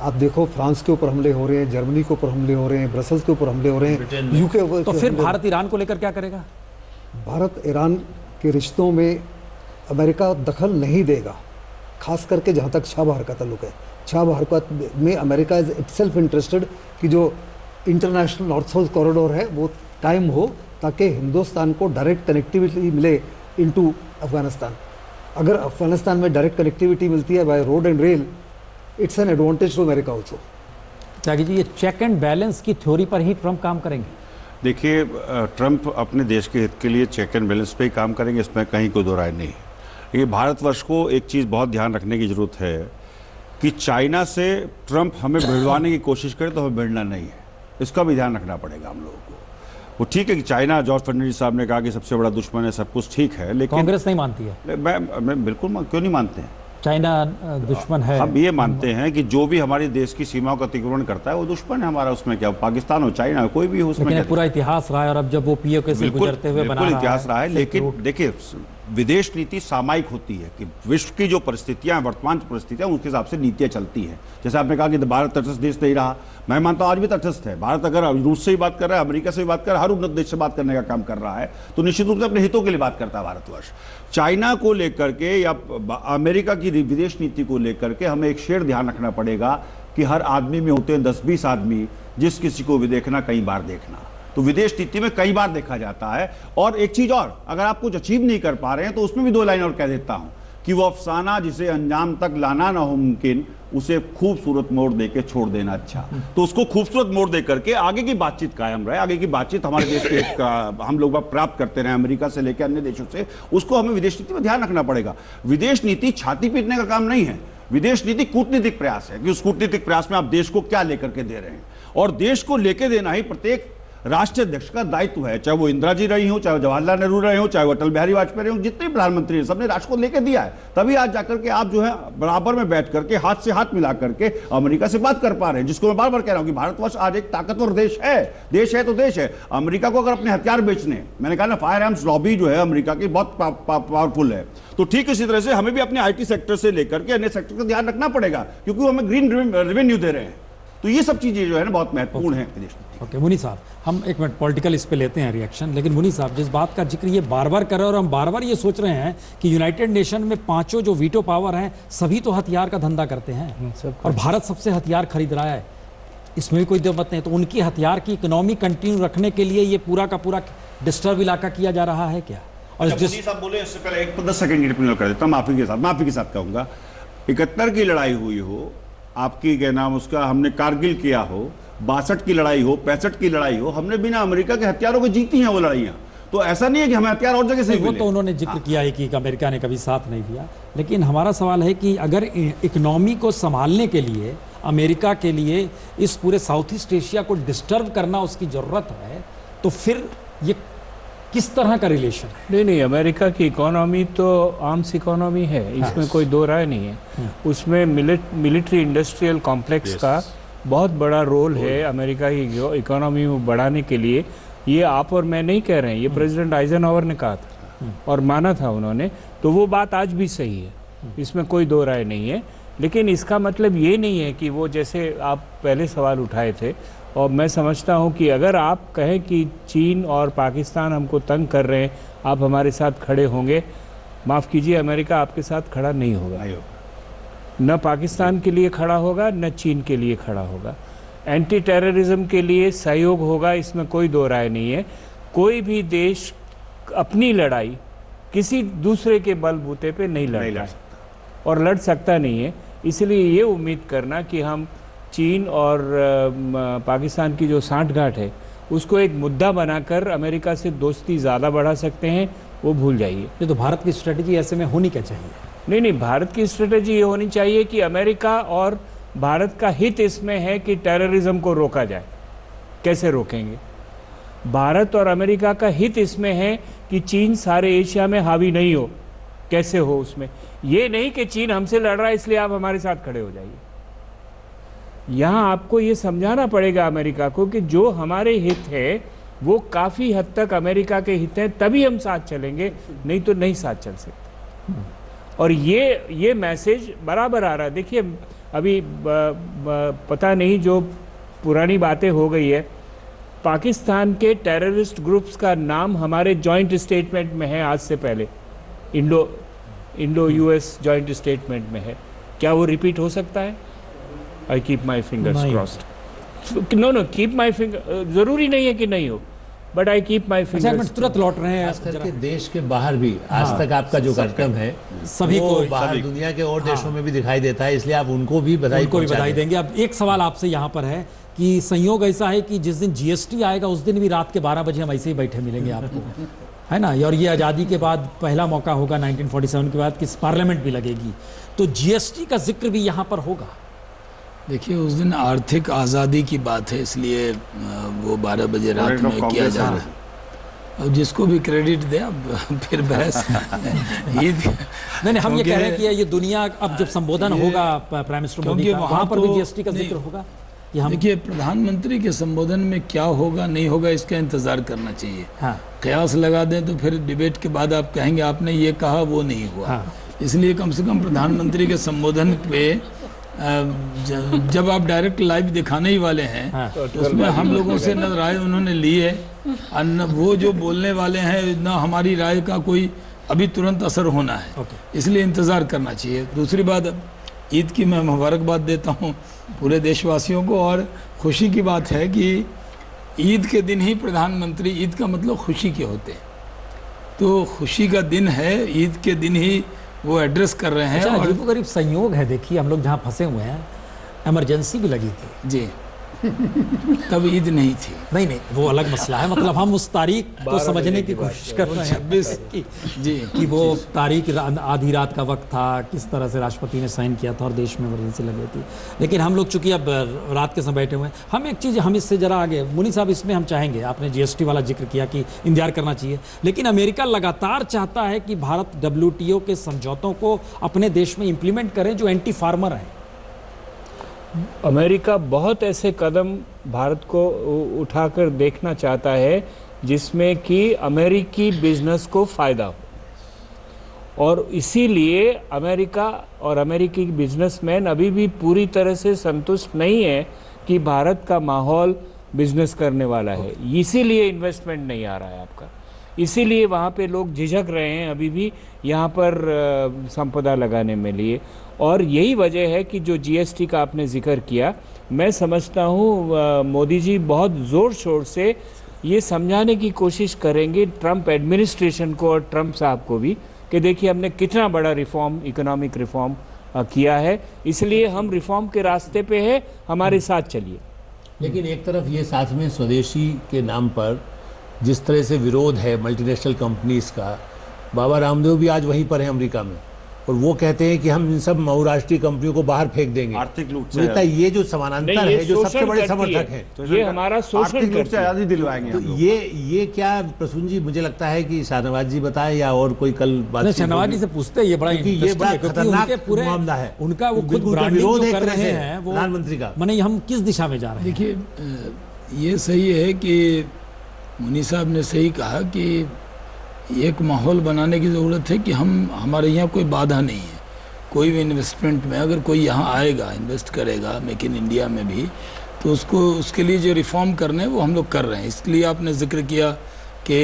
आप देखो फ्रांस के ऊपर हमले हो रहे हैं, जर्मनी के ऊपर हमले हो रहे हैं, ब्रसल्स के ऊपर हमले हो रहे हैं, यूके। तो फिर भारत ईरान को लेकर क्या करेगा? भारत ईरान के रिश्तों में अमेरिका दखल नहीं देगा, खास करके जहाँ तक छह बाहर का ताल्लुक है, छह बाहर में अमेरिका इज इटसेल्फ इंटरेस्टेड कि जो इंटरनेशनल नॉर्थ साउथ कॉरिडोर है वो कायम हो, ताकि हिंदुस्तान को डायरेक्ट कनेक्टिविटी मिले इनटू अफगानिस्तान। अगर अफगानिस्तान में डायरेक्ट कनेक्टिविटी मिलती है by road and rail, it's an advantage to America also. Tyagi ji, ये चेक एंड बैलेंस की थ्योरी पर ही ट्रंप काम करेंगे? देखिए, ट्रंप अपने देश के हित के लिए चेक एंड बैलेंस पे ही काम करेंगे, इसमें कहीं कोई दो राय नहीं है। ये भारतवर्ष को एक चीज़ बहुत ध्यान रखने की ज़रूरत है कि चाइना से ट्रंप हमें भिड़वाने की कोशिश करे तो हमें भिड़ना नहीं है, इसका भी ध्यान रखना पड़ेगा हम लोगों को। वो ठीक है कि चाइना, जॉर्ज फर्नांडिस साहब ने कहा कि सबसे बड़ा दुश्मन है, सब कुछ ठीक है, लेकिन कांग्रेस नहीं मानती है। मैं बिल्कुल क्यों नहीं मानते हैं? चाइना दुश्मन है। हम ये मानते हैं कि जो भी हमारे देश की सीमाओं का अतिक्रमण करता है वो दुश्मन है हमारा। उसमें क्या, पाकिस्तान हो, चाइना हो, कोई भी हो, उसमें लेकिन पूरा इतिहास रहा है और अब जब वो पीओके से गुजरते हुए बना रहा है, बिल्कुल इतिहास रहा है। लेकिन देखिए, विदेश नीति सामयिक होती है कि विश्व की जो परिस्थितियां, वर्तमान परिस्थितियां, उसके हिसाब से नीतियां चलती हैं। जैसे आपने कहा कि भारत तटस्थ देश नहीं रहा, मैं मानता हूं आज भी तटस्थ है। भारत अगर रूस से ही बात कर रहा है, अमेरिका से भी बात कर रहा है, हर उन्नत देश से बात करने का काम कर रहा है, तो निश्चित रूप से अपने हितों के लिए बात करता है भारतवर्ष। चाइना को लेकर के या अमेरिका की विदेश नीति को लेकर के हमें एक शेर ध्यान रखना पड़ेगा कि हर आदमी में होते हैं 10-20 आदमी, जिस किसी को भी देखना कई बार देखना। तो विदेश नीति में कई बार देखा जाता है। और एक चीज और, अगर आप कुछ अचीव नहीं कर पा रहे हैं तो उसमें भी दो लाइन और कह देता हूं कि वो अफसाना जिसे अंजाम तक लाना ना हो मुमकिन, उसे खूबसूरत मोड़ देके छोड़ देना अच्छा। तो उसको खूबसूरत मोड़ दे करके आगे की बातचीत कायम रहे, आगे की बातचीत हमारे देश के हम लोग प्राप्त करते रहे, अमेरिका से लेकर अन्य देशों से, उसको हमें विदेश नीति में ध्यान रखना पड़ेगा। विदेश नीति छाती पीटने का काम नहीं है, विदेश नीति कूटनीतिक प्रयास है कि उस कूटनीतिक प्रयास में आप देश को क्या लेकर के दे रहे हैं, और देश को लेकर देना ही प्रत्येक राष्ट्रीय अध्यक्ष का दायित्व है। चाहे वो इंदिरा जी रही हो, चाहे जवाहरलाल नेहरू रहे हो, चाहे वो अटल बिहारी वाजपेयी रहे हो, जितने प्रधानमंत्री हैं सबने राष्ट्र को लेकर दिया है। तभी आज जाकर के आप जो है बराबर में बैठ करके हाथ से हाथ मिला करके अमेरिका से बात कर पा रहे हैं, जिसको मैं बार बार कह रहा हूं कि भारतवर्ष आज एक ताकतवर देश है तो देश है। अमेरिका को अगर अपने हथियार बेचने, मैंने कहा ना, फायर आर्म्स लॉबी जो है अमेरिका की बहुत पावरफुल है, तो ठीक इसी तरह से हमें भी अपने IT सेक्टर से लेकर के अन्य सेक्टर का ध्यान रखना पड़ेगा, क्योंकि वो हमें ग्रीन रेवेन्यू दे रहे हैं। तो ये सब चीजें जो है ना बहुत महत्वपूर्ण है विदेश नीति। ओके मुनी साहब, हम एक मिनट पॉलिटिकल इस पे लेते हैं रिएक्शन, लेकिन मुनी साहब जिस बात का जिक्र ये बार बार कर रहे हैं और हम बार बार ये सोच रहे हैं कि यूनाइटेड नेशन में पांचों जो वीटो पावर हैं सभी तो हथियार का धंधा करते हैं और भारत सबसे हथियार खरीद रहा है, इसमें भी कोई दो मत नहीं। तो उनकी हथियार की इकोनॉमी कंटिन्यू रखने के लिए ये पूरा का पूरा डिस्टर्ब इलाका किया जा रहा है क्या? और साहब बोले इससे पहले एक 10 सेकंड टिप्पणी कर देता हूं, माफी के साथ कहूंगा। 71 की लड़ाई हुई हो, आपकी क्या नाम उसका, हमने कारगिल किया हो, 62 की लड़ाई हो, 65 की लड़ाई हो, हमने बिना अमेरिका के हथियारों को जीती हैं वो लड़ाइयां। तो ऐसा नहीं है कि हमें हथियार और जगह से वो तो उन्होंने जिक्र किया है कि अमेरिका ने कभी साथ नहीं दिया, लेकिन हमारा सवाल है कि अगर इकोनॉमी को संभालने के लिए अमेरिका के लिए इस पूरे साउथ ईस्ट एशिया को डिस्टर्ब करना उसकी जरूरत है, तो फिर ये किस तरह का रिलेशन है? नहीं, अमेरिका की इकोनॉमी तो आर्म्स इकोनॉमी है, इसमें कोई दो राय नहीं है। उसमें मिलिट्री इंडस्ट्रियल कॉम्प्लेक्स का बहुत बड़ा रोल है अमेरिका की इकोनॉमी में बढ़ाने के लिए। ये आप और मैं नहीं कह रहे हैं, ये प्रेसिडेंट आइजनहावर ने कहा था और माना था उन्होंने, तो वो बात आज भी सही है, इसमें कोई दो राय नहीं है। लेकिन इसका मतलब ये नहीं है कि वो, जैसे आप पहले सवाल उठाए थे, और मैं समझता हूं कि अगर आप कहें कि चीन और पाकिस्तान हमको तंग कर रहे हैं, आप हमारे साथ खड़े होंगे, माफ़ कीजिए, अमेरिका आपके साथ खड़ा नहीं होगा, न पाकिस्तान के लिए खड़ा होगा न चीन के लिए खड़ा होगा। एंटी टेररिज्म के लिए सहयोग होगा, इसमें कोई दो राय नहीं है। कोई भी देश अपनी लड़ाई किसी दूसरे के बलबूते पे नहीं लड़ सकता और लड़ सकता नहीं है। इसलिए ये उम्मीद करना कि हम चीन और पाकिस्तान की जो सांठगांठ है उसको एक मुद्दा बनाकर अमेरिका से दोस्ती ज़्यादा बढ़ा सकते हैं, वो भूल जाइए। ये तो भारत की स्ट्रेटजी ऐसे में होनी क्या चाहिए? नहीं, भारत की स्ट्रेटजी ये होनी चाहिए कि अमेरिका और भारत का हित इसमें है कि टेररिज्म को रोका जाए। कैसे रोकेंगे? भारत और अमेरिका का हित इसमें है कि चीन सारे एशिया में हावी नहीं हो। कैसे हो उसमें? ये नहीं कि चीन हमसे लड़ रहा है इसलिए आप हमारे साथ खड़े हो जाइए। यहाँ आपको ये समझाना पड़ेगा अमेरिका को कि जो हमारे हित है वो काफ़ी हद तक अमेरिका के हित हैं, तभी हम साथ चलेंगे, नहीं तो नहीं साथ चल सकते। और ये मैसेज बराबर आ रहा है। देखिए अभी पता नहीं, जो पुरानी बातें हो गई है, पाकिस्तान के टेररिस्ट ग्रुप्स का नाम हमारे जॉइंट स्टेटमेंट में है आज से पहले, इंडो यूएस जॉइंट स्टेटमेंट में है, क्या वो रिपीट हो सकता है? I keep my fingers crossed. Know keep my finger, जरूरी नहीं है कि नहीं हो, but I keep my fingers. तुरंत लौट रहे हैं करके देश के बाहर भी आज तक आपका जो कार्यक्रम है सभी को बाहर दुनिया के और देशों में भी दिखाई देता है, इसलिए आप उनको भी बधाई देंगे। अब एक सवाल आपसे यहाँ पर है कि संयोग ऐसा है कि जिस दिन जीएसटी आएगा उस दिन भी रात के 12 बजे हम ऐसे ही बैठे मिलेंगे आपको, है ना? और ये आज़ादी के बाद पहला मौका होगा 1947 के बाद कि पार्लियामेंट भी लगेगी, तो जीएसटी का जिक्र भी यहाँ पर होगा। देखिए उस दिन आर्थिक आज़ादी की बात है, इसलिए वो 12 बजे रात में किया जा रहा है। अब जिसको भी क्रेडिट दे, अब फिर बहस नहीं, हम ये कह रहे हैं कि ये दुनिया अब जब संबोधन होगा प्राइम मिनिस्टर मोदी का, वहाँ पर भी जीएसटी का जिक्र होगा। देखिए प्रधानमंत्री के संबोधन में क्या होगा नहीं होगा इसका इंतजार करना चाहिए। कयास लगा दें तो फिर डिबेट के बाद आप कहेंगे आपने ये कहा वो नहीं हुआ। इसलिए कम से कम प्रधानमंत्री के संबोधन पे जब आप डायरेक्ट लाइव दिखाने ही वाले हैं तो उसमें हम लोगों से न राय उन्होंने ली है और न वो जो बोलने वाले हैं न हमारी राय का कोई अभी तुरंत असर होना है, इसलिए इंतज़ार करना चाहिए। दूसरी बात, ईद की मैं मुबारकबाद देता हूँ पूरे देशवासियों को, और खुशी की बात है कि ईद के दिन ही प्रधानमंत्री, ईद का मतलब खुशी के होते हैं, तो खुशी का दिन है, ईद के दिन ही वो एड्रेस कर रहे हैं। और तो करीब संयोग है, देखिए हम लोग जहाँ फंसे हुए हैं इमरजेंसी भी लगी थी जी, तब ईद नहीं थी। नहीं वो अलग मसला है, मतलब हम उस तारीख को समझने की कोशिश कर रहे हैं 26 जी कि वो तारीख आधी रात का वक्त था, किस तरह से राष्ट्रपति ने साइन किया था और देश में इमरजेंसी लगी थी। लेकिन हम लोग चूंकि अब रात के समय बैठे हुए हैं, हम एक चीज़ हम इससे जरा आगे, मुनी साहब इसमें हम चाहेंगे, आपने जीएसटी वाला जिक्र किया कि इंतजार करना चाहिए, लेकिन अमेरिका लगातार चाहता है कि भारत WTO के समझौतों को अपने देश में इम्प्लीमेंट करें जो एंटी फार्मर हैं। अमेरिका बहुत ऐसे कदम भारत को उठाकर देखना चाहता है जिसमें कि अमेरिकी बिजनेस को फ़ायदा हो, और इसीलिए अमेरिका और अमेरिकी बिजनेसमैन अभी भी पूरी तरह से संतुष्ट नहीं है कि भारत का माहौल बिजनेस करने वाला है, इसीलिए इन्वेस्टमेंट नहीं आ रहा है आपका, इसीलिए वहाँ पे लोग झिझक रहे हैं अभी भी यहाँ पर संपदा लगाने में लिए। और यही वजह है कि जो जीएसटी का आपने जिक्र किया, मैं समझता हूँ मोदी जी बहुत ज़ोर शोर से ये समझाने की कोशिश करेंगे ट्रंप एडमिनिस्ट्रेशन को और ट्रंप साहब को भी कि देखिए हमने कितना बड़ा रिफॉर्म, इकोनॉमिक रिफॉर्म किया है, इसलिए हम रिफॉर्म के रास्ते पे हैं, हमारे साथ चलिए। लेकिन एक तरफ ये साथ में स्वदेशी के नाम पर जिस तरह से विरोध है मल्टीनेशनल कंपनीज का, बाबा रामदेव भी आज वहीं पर हैं अमेरिका में, और वो कहते हैं कि हम इन सब बहुराष्ट्रीय कंपनियों को बाहर फेंक देंगे। आर्थिक लूट से ये जो समानांतर है, जो सबसे बड़े समर्थक है, ये हमारा शोषण से आज़ादी दिलवाएंगे। तो ये क्या प्रसून जी, मुझे लगता है कि शाहनवाज जी बताएं या और कोई कल बात, शाहनवाज जी से पूछते हैं, ये बड़ा खतरनाक मामला है उनका, वो खुद ब्रांडिंग कर रहे हैं वो प्रधानमंत्री का, माने हम किस दिशा में जा रहे हैं। देखिए ये सही है कि मुनी साहब ने सही कहा कि एक माहौल बनाने की ज़रूरत है कि हमारे यहाँ कोई बाधा नहीं है, कोई भी इन्वेस्टमेंट में अगर कोई यहाँ आएगा इन्वेस्ट करेगा मेक इन इंडिया में भी, तो उसके लिए जो रिफॉर्म करने हैं वो हम लोग कर रहे हैं। इसलिए आपने जिक्र किया कि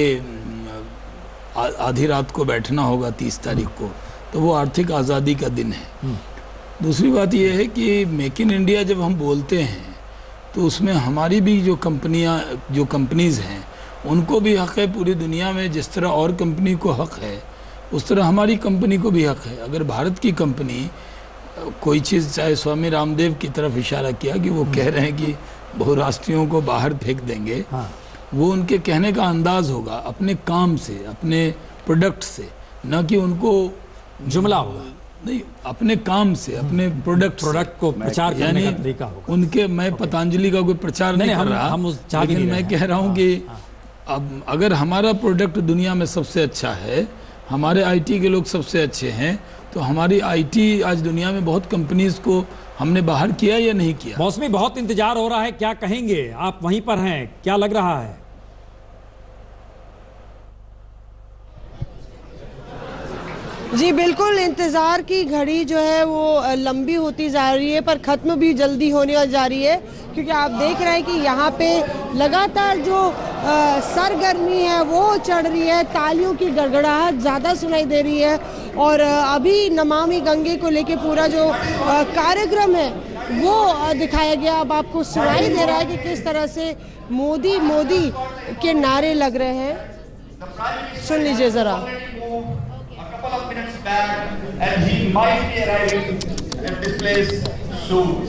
आधी रात को बैठना होगा 30 तारीख को, तो वो आर्थिक आज़ादी का दिन है। दूसरी बात ये है कि मेक इन इंडिया जब हम बोलते हैं तो उसमें हमारी भी जो कंपनीज़ हैं उनको भी हक़ है पूरी दुनिया में, जिस तरह और कंपनी को हक़ है उस तरह हमारी कंपनी को भी हक़ है। अगर भारत की कंपनी कोई चीज़, चाहे स्वामी रामदेव की तरफ इशारा किया कि वो कह रहे हैं कि बहुराष्ट्रीयों को बाहर फेंक देंगे, वो उनके कहने का अंदाज़ होगा अपने काम से, अपने प्रोडक्ट से, न कि उनको जुमला होगा, नहीं अपने काम से, अपने प्रोडक्ट को प्रचार करने का तरीका होगा। उनके, मैं पतंजलि का कोई प्रचार नहीं कर रहा, लेकिन मैं कह रहा हूँ कि अब अगर हमारा प्रोडक्ट दुनिया में सबसे अच्छा है, हमारे आईटी के लोग सबसे अच्छे हैं, तो हमारी आईटी आज दुनिया में बहुत कंपनीज को हमने बाहर किया या नहीं किया। मौसमी बहुत इंतजार हो रहा है, क्या कहेंगे आप? वहीं पर हैं, क्या लग रहा है? जी बिल्कुल, इंतज़ार की घड़ी जो है वो लंबी होती जा रही है पर ख़त्म भी जल्दी होने जा रही है, क्योंकि आप देख रहे हैं कि यहाँ पे लगातार जो सरगर्मी है वो चढ़ रही है, तालियों की गड़गड़ाहट ज़्यादा सुनाई दे रही है। और अभी नमामि गंगे को लेके पूरा जो कार्यक्रम है वो दिखाया गया। अब आपको सुनाई दे रहा है कि किस तरह से मोदी मोदी के नारे लग रहे हैं, सुन लीजिए ज़रा। couple of minutes back, and he might be arriving at this place soon.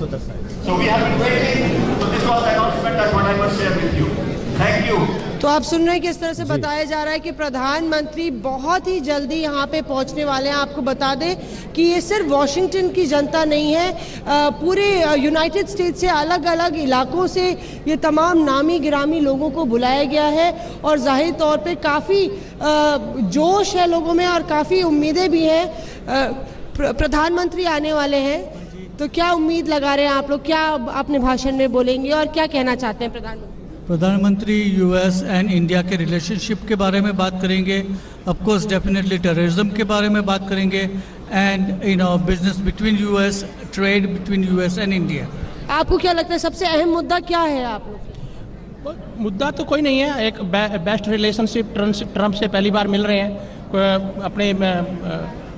So we have been waiting. So this was the announcement that what I must share with you. Thank you. तो आप सुन रहे हैं किस तरह से बताया जा रहा है कि प्रधानमंत्री बहुत ही जल्दी यहाँ पे पहुँचने वाले हैं। आपको बता दें कि ये सिर्फ वॉशिंगटन की जनता नहीं है, पूरे यूनाइटेड स्टेट्स से अलग अलग इलाकों से ये तमाम नामी गिरामी लोगों को बुलाया गया है और जाहिर तौर पे काफ़ी जोश है लोगों में और काफ़ी उम्मीदें भी हैं। प्रधानमंत्री आने वाले हैं, तो क्या उम्मीद लगा रहे हैं आप लोग, क्या अपने भाषण में बोलेंगे और क्या कहना चाहते हैं प्रधानमंत्री? प्रधानमंत्री यूएस एंड इंडिया के रिलेशनशिप के बारे में बात करेंगे, ऑफ कोर्स डेफिनेटली टेररिज्म के बारे में बात करेंगे and business between US, trade between US and India. आपको क्या लगता है सबसे अहम मुद्दा क्या है आप लोग? मुद्दा तो कोई नहीं है, एक बेस्ट रिलेशनशिप ट्रम्प से पहली बार मिल रहे हैं, अपने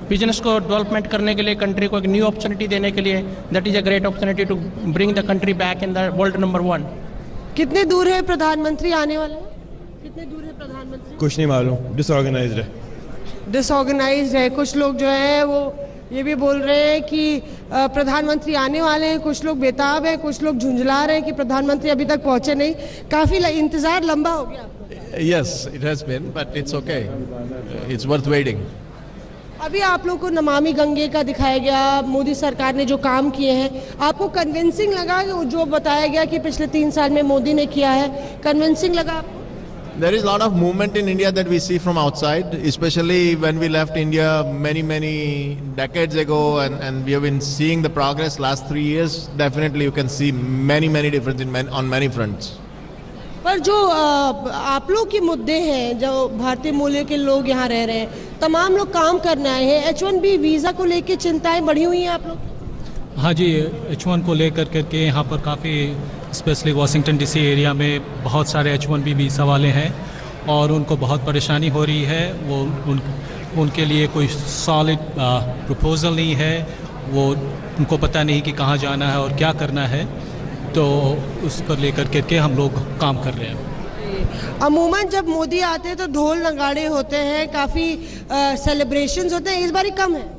बिजनेस को डेवलपमेंट करने के लिए, कंट्री को एक न्यू अपॉर्चुनिटी देने के लिए। That is a great opportunity to bring the country back in the world number 1। कितने दूर है प्रधानमंत्री आने वाले? कितने दूर है प्रधानमंत्री? कुछ नहीं मालूम, डिसऑर्गेनाइज्ड है। डिसऑर्गेनाइज्ड है। कुछ लोग जो है वो ये भी बोल रहे हैं कि प्रधानमंत्री आने वाले हैं, कुछ लोग बेताब हैं, कुछ लोग झुंझला रहे हैं कि प्रधानमंत्री अभी तक पहुंचे नहीं। काफी इंतजार लंबा हो गया। Yes, it has been, but it's okay. It's worth waiting. अभी आप लोग को नमामि गंगे का दिखाया गया, मोदी सरकार ने जो काम किए हैं, आपको कन्विंसिंग लगा जो बताया गया कि पिछले 3 साल में मोदी ने किया है, कन्विंसिंग लगा आपको? There is a lot of movement in India that we see from outside, especially when we left India many decades ago, and we have been seeing the progress last 3 years. Definitely, you can see many differences on many fronts. पर जो आप लोग के मुद्दे हैं, जो भारतीय मूल्य के लोग यहाँ रह रहे हैं, तमाम लोग काम करने आए हैं, H1B वीज़ा को लेकर चिंताएं बढ़ी हुई हैं आप लोग? हाँ जी, H1 को लेकर करके यहाँ पर काफ़ी स्पेशली वाशिंगटन डीसी एरिया में बहुत सारे H1B वीज़ा वाले हैं और उनको बहुत परेशानी हो रही है। वो उनके लिए कोई सॉलिड प्रपोजल नहीं है, वो उनको पता नहीं कि कहाँ जाना है और क्या करना है, तो उस पर लेकर करके हम लोग काम कर रहे हैं। अमूमन जब मोदी आते हैं तो ढोल नगाड़े होते हैं, काफ़ी सेलिब्रेशंस होते हैं, इस बार कम है।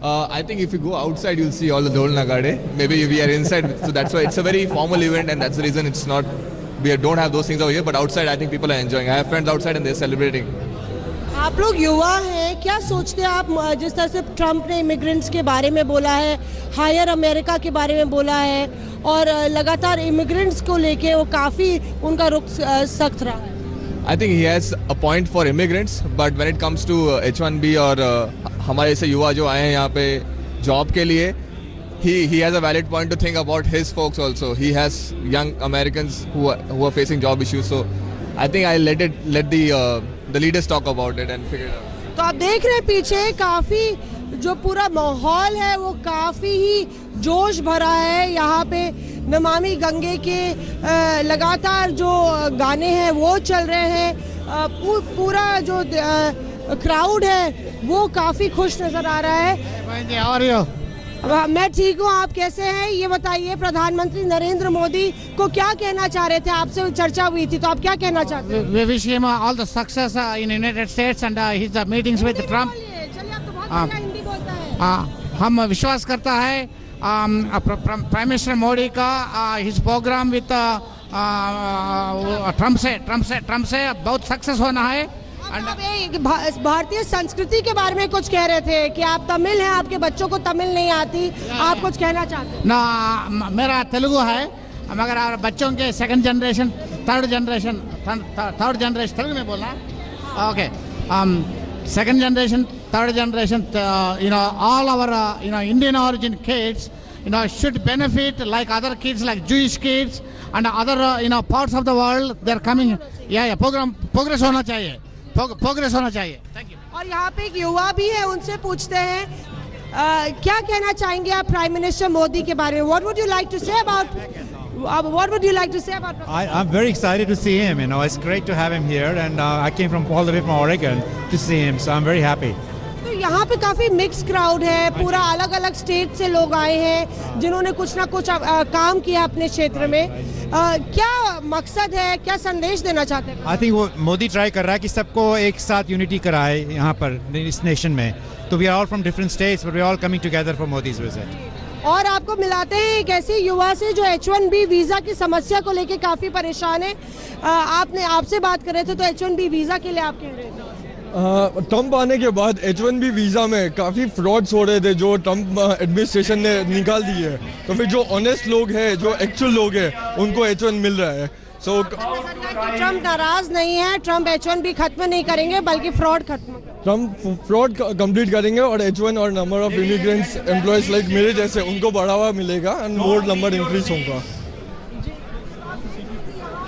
I think if you go outside, you'll see all the dhol nagade. Maybe we are inside, so that's why it's a very formal event, and that's the reason it's not. We don't have those things over here, but outside, I think people are enjoying. I have friends outside, and they're celebrating. आप लोग युवा हैं, क्या सोचते हैं आप, जिस तरह से ट्रम्प ने इमिग्रेंट्स के बारे में बोला है, हायर अमेरिका के बारे में बोला है और लगातार इमिग्रेंट्स को लेके वो काफ़ी उनका रुख सख्त रहा है? I think he has a point for immigrants, but when it comes to H1B और हमारे ऐसे युवा जो आए हैं यहाँ पे जॉब के लिए, he has a valid point to think about his folks also. He has young Americans who are facing job issues, so I think I'll let the leaders talk about it and figure it out. तो आप देख रहे हैं पीछे काफ़ी जो पूरा माहौल है वो काफ़ी ही जोश भरा है। यहाँ पे नमामि गंगे के लगातार जो गाने हैं वो चल रहे हैं, पूरा जो क्राउड है वो काफ़ी खुश नज़र आ रहा है। और मैं ठीक हूँ, आप कैसे हैं ये बताइए। प्रधानमंत्री नरेंद्र मोदी को क्या कहना चाह रहे थे, आपसे चर्चा हुई थी तो आप क्या कहना चाहते हैं? We wish him all the success in United States and his meetings with Trump. हम विश्वास करता है प्राइम मिनिस्टर मोदी का हिज प्रोग्राम विद ट्रम्प से बहुत सक्सेस होना है। भारतीय संस्कृति के बारे में कुछ कह रहे थे कि आप तमिल हैं, आपके बच्चों को तमिल नहीं आती, आप कुछ कहना चाहते हैं? ना, मेरा तेलुगु है, मगर बच्चों के second generation third generation Telugu में बोलना। Okay, second generation, third generation, all our, Indian origin kids, should benefit like other kids, like Jewish kids and other, parts of the world. They're coming. Yeah, progress होना चाहिए. Progress होना चाहिए. Thank you. और यहाँ पे एक युवा भी है, उनसे पूछते हैं क्या कहना चाहेंगे आप प्राइम मिनिस्टर मोदी के बारे में? What would you like to say about? What would you like to say about? I'm very excited to see him. You know, it's great to have him here, and I came from all the way from Oregon to see him, so I'm very happy. तो यहाँ पे काफी mix crowd है, पूरा अलग अलग state से लोग आए हैं जिन्होंने कुछ ना कुछ काम किया अपने क्षेत्र में। क्या मकसद है, क्या संदेश देना चाहते हैं? I think वो मोदी ट्राई कर रहा है कि सबको एक साथ यूनिटी कराए यहाँ पर इस नेशन में। तो we are all from different states, but we are all coming together for Modi's visit. और आपको मिलाते हैं एक ऐसे युवा से जो H1B वीजा की समस्या को लेके काफी परेशान है। आपसे बात कर रहे थे तो H1B वीजा के लिए आप कह रहे थे। ट्रम्प आने के बाद H1B वीज़ा में काफ़ी फ्रॉड्स हो रहे थे जो ट्रम्प एडमिनिस्ट्रेशन ने निकाल दिए है। तो फिर जो ऑनेस्ट लोग हैं, जो एक्चुअल लोग हैं, उनको H1 मिल रहा है। ट्रम्प नाराज नहीं है, ट्रम्प H1B खत्म नहीं करेंगे बल्कि फ्रॉड खत्म, ट्रम्प फ्रॉड कंप्लीट करेंगे और H1 और number of immigrants employees like मेरे जैसे उनको बढ़ावा मिलेगा एंड मोर नंबर इंक्रीज होगा।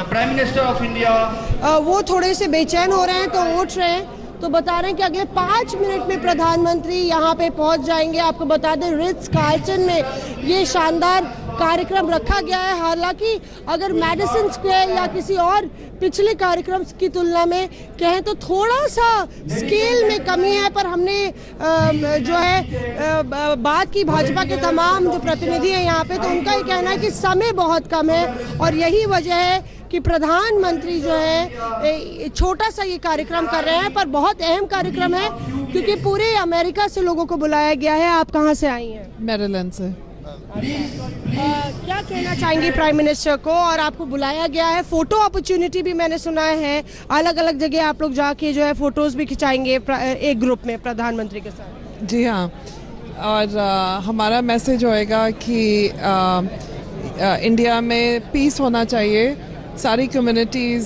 प्राइम मिनिस्टर ऑफ इंडिया वो थोड़े से बेचैन हो रहे हैं तो उठ रहे हैं, तो बता रहे हैं कि अगले 5 मिनट में प्रधानमंत्री यहाँ पे पहुँच जाएंगे। आपको बता दें रिट्ज कार्लटन में ये शानदार कार्यक्रम रखा गया है। हालांकि अगर मैडिसन स्क्वायर या किसी और पिछले कार्यक्रम की तुलना में कहें तो थोड़ा सा स्केल में कमी है, पर हमने जो है बात की भाजपा के तमाम जो प्रतिनिधि हैं यहाँ पे, तो उनका ये कहना है कि समय बहुत कम है और यही वजह है कि प्रधानमंत्री जो है छोटा सा ये कार्यक्रम कर रहे हैं, पर बहुत अहम कार्यक्रम है क्योंकि पूरे अमेरिका से लोगों को बुलाया गया है। आप कहाँ से आई हैं? मैरीलैंड से। क्या कहना चाहेंगी प्राइम मिनिस्टर को? और आपको बुलाया गया है, फोटो अपॉर्चुनिटी भी मैंने सुना है, अलग अलग जगह आप लोग जाके जो है फोटोज भी खिंचाएंगे एक ग्रुप में प्रधानमंत्री के साथ। जी हाँ, और हमारा मैसेज होएगा कि इंडिया में पीस होना चाहिए, सारी communities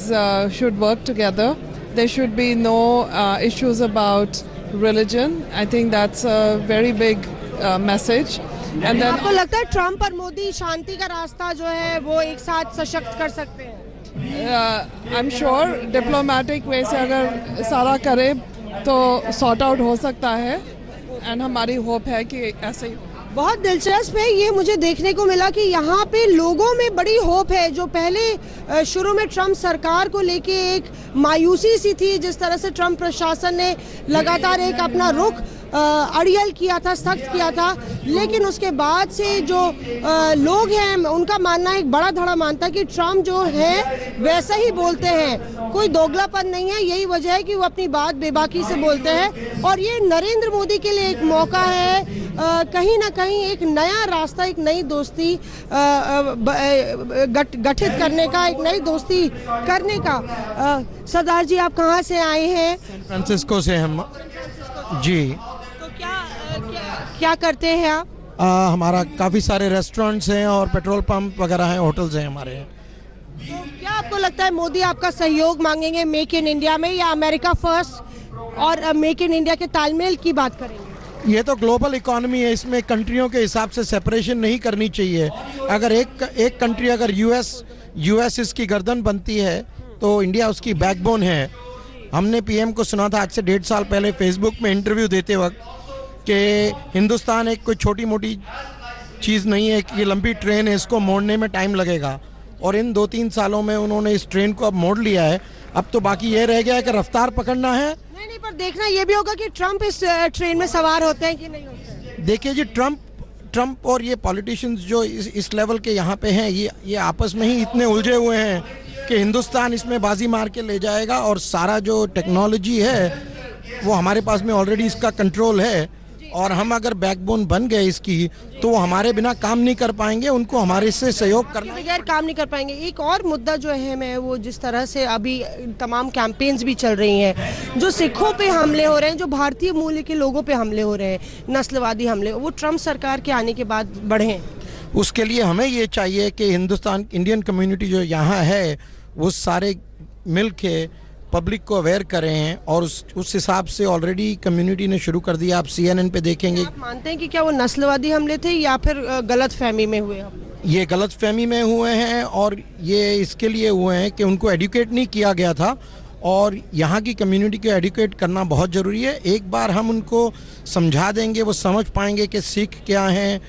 should work together, there should be no issues about religion. I think that's a very big message. आपको लगता है ट्रम्प और मोदी शांति का रास्ता जो है वो एक साथ सशक्त कर सकते हैं? I am sure diplomatic way से अगर सारा करे तो सॉर्ट आउट हो सकता है, एंड हमारी होप है कि ऐसे ही। बहुत दिलचस्प है ये मुझे देखने को मिला कि यहाँ पे लोगों में बड़ी होप है। जो पहले शुरू में ट्रम्प सरकार को लेके एक मायूसी सी थी, जिस तरह से ट्रम्प प्रशासन ने लगातार एक अपना रुख अड़ियल किया था, सख्त किया था, लेकिन उसके बाद से जो लोग हैं उनका मानना है, एक बड़ा धड़ा मानता है कि ट्रम्प जो है वैसा ही बोलते हैं, कोई दोगलापन नहीं है। यही वजह है कि वो अपनी बात बेबाकी से बोलते हैं और ये नरेंद्र मोदी के लिए एक मौका है, कहीं ना कहीं एक नया रास्ता, एक नई दोस्ती गठित करने का, एक नई दोस्ती करने का। सरदार जी आप कहाँ से आए हैं? सैन फ्रांसिस्को से हम जी। तो क्या करते हैं आप? हमारा काफ़ी सारे रेस्टोरेंट्स हैं और पेट्रोल पंप वगैरह हैं, होटल्स हैं हमारे। तो क्या आपको लगता है मोदी आपका सहयोग मांगेंगे मेक इन इंडिया में, या अमेरिका फर्स्ट और मेक इन इंडिया के तालमेल की बात करेंगे? ये तो ग्लोबल इकोनॉमी है, इसमें कंट्रियों के हिसाब से सेपरेशन नहीं करनी चाहिए। अगर एक कंट्री अगर यूएस इसकी गर्दन बनती है तो इंडिया उसकी बैकबोन है। हमने पीएम को सुना था आज से 1.5 साल पहले फेसबुक में इंटरव्यू देते वक्त कि हिंदुस्तान एक कोई छोटी मोटी चीज़ नहीं है, कि ये लंबी ट्रेन है, इसको मोड़ने में टाइम लगेगा। और इन 2-3 सालों में उन्होंने इस ट्रेन को अब मोड़ लिया है। अब तो बाकी ये रह गया है कि रफ्तार पकड़ना है। नहीं, पर देखना ये भी होगा कि ट्रम्प इस ट्रेन में सवार होते हैं कि नहीं होते हैं। देखिए जी, ट्रम्प और ये पॉलिटिशियंस जो इस लेवल के यहाँ पे हैं, ये आपस में ही इतने उलझे हुए हैं कि हिंदुस्तान इसमें बाजी मार के ले जाएगा और सारा जो टेक्नोलॉजी है वो हमारे पास में ऑलरेडी इसका कंट्रोल है। और हम अगर बैकबोन बन गए इसकी तो वो हमारे बिना काम नहीं कर पाएंगे, उनको हमारे से सहयोग करना, बगैर काम नहीं कर पाएंगे। एक और मुद्दा जो है वो जिस तरह से अभी तमाम कैंपेन्स भी चल रही हैं, जो सिखों पे हमले हो रहे हैं, जो भारतीय मूल्य के लोगों पे हमले हो रहे हैं, नस्लवादी हमले, वो ट्रम्प सरकार के आने के बाद बढ़े हैं। उसके लिए हमें ये चाहिए कि हिंदुस्तान इंडियन कम्युनिटी जो यहाँ है वो सारे मिल के पब्लिक को अवेयर करें हैं और उस हिसाब से ऑलरेडी कम्युनिटी ने शुरू कर दिया। आप CNN पे देखेंगे। आप मानते हैं कि क्या वो नस्लवादी हमले थे या फिर गलत फहमी में हुए? ये गलत फहमी में हुए हैं और ये इसके लिए हुए हैं कि उनको एडुकेट नहीं किया गया था और यहाँ की कम्युनिटी को एडुकेट करना बहुत ज़रूरी है। एक बार हम उनको समझा देंगे, वो समझ पाएंगे कि सिख क्या हैं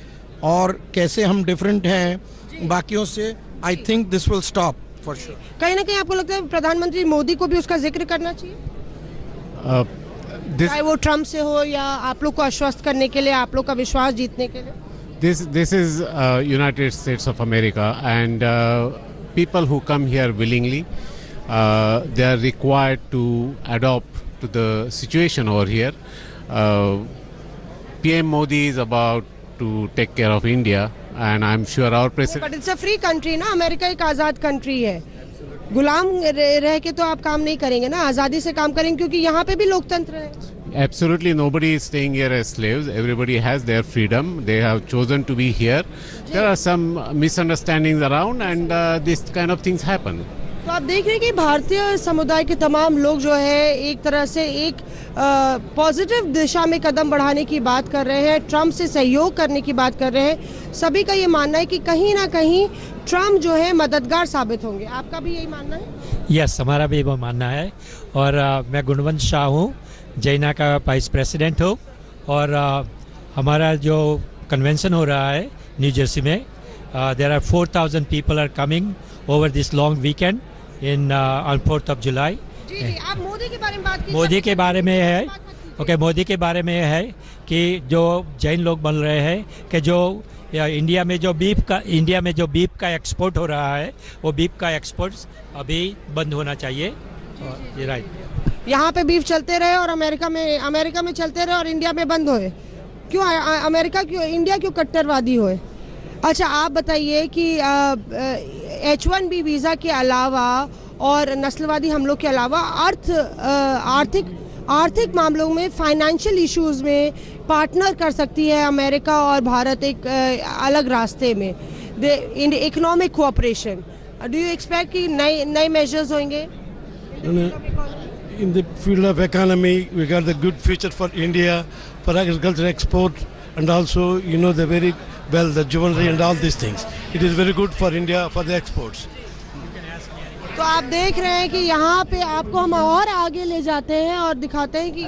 और कैसे हम डिफरेंट हैं बाकियों से। I think this will stop for sure. कहीं ना कहीं आपको लगता है प्रधानमंत्री मोदी को भी उसका जिक्र करना चाहिए, चाहे वो ट्रम्प से हो या आप लोग को आश्वस्त करने के लिए, आप लोग का विश्वास जीतने के लिए? This is United States of America, and people who come here willingly, they are required to adopt to the situation over here. PM Modi is about to take care of India, and I'm sure our president. But it's a free country ना, America एक आज़ाद country है। गुलाम रह के तो आप काम नहीं करेंगे ना, आज़ादी से काम करेंगे, क्योंकि यहाँ पे भी लोकतंत्र है। Absolutely, nobody is staying here as slaves. Everybody has their freedom. They have chosen to be here. There are some misunderstandings around, and this kind of things happen. तो आप देख रहे हैं कि भारतीय समुदाय के तमाम लोग जो है एक तरह से एक पॉजिटिव दिशा में कदम बढ़ाने की बात कर रहे हैं, ट्रम्प से सहयोग करने की बात कर रहे हैं। सभी का ये मानना है कि कहीं ना कहीं ट्रम्प जो है मददगार साबित होंगे। आपका भी यही मानना है? यस, हमारा भी वो मानना है। और मैं गुणवंत शाह हूँ, जैना का वाइस प्रेसिडेंट हो, और हमारा जो कन्वेंशन हो रहा है न्यू जर्सी में, there are 4000 people are coming over this long weekend in on 4th of July। जी, आप मोदी के बारे में बात कीजिए। मोदी के बारे में है, ओके, मोदी के बारे में है कि जो जैन लोग बोल रहे हैं कि जो इंडिया में जो बीफ का एक्सपोर्ट हो रहा है, वो बीफ का एक्सपोर्ट अभी बंद होना चाहिए। ये राइट, यहाँ पे बीफ चलते रहे और अमेरिका में चलते रहे और इंडिया में बंद होए। क्यों अमेरिका, क्यों इंडिया, क्यों कट्टरवादी होए? अच्छा, आप बताइए कि H1B वीज़ा के अलावा और नस्लवादी हमलों के अलावा आर्थिक मामलों में, फाइनेंशियल इश्यूज में पार्टनर कर सकती है अमेरिका और भारत एक अलग रास्ते में, in economic cooperation. Do you expect कि नए मेजर्स होंगे? In the field of economy, we got the good future for India, for agriculture export, and also, you know, the very well, the jewelry and all these things. It is very good for India for the exports. तो आप देख रहे हैं कि यहाँ पे आपको हम और आगे ले जाते हैं और दिखाते हैं कि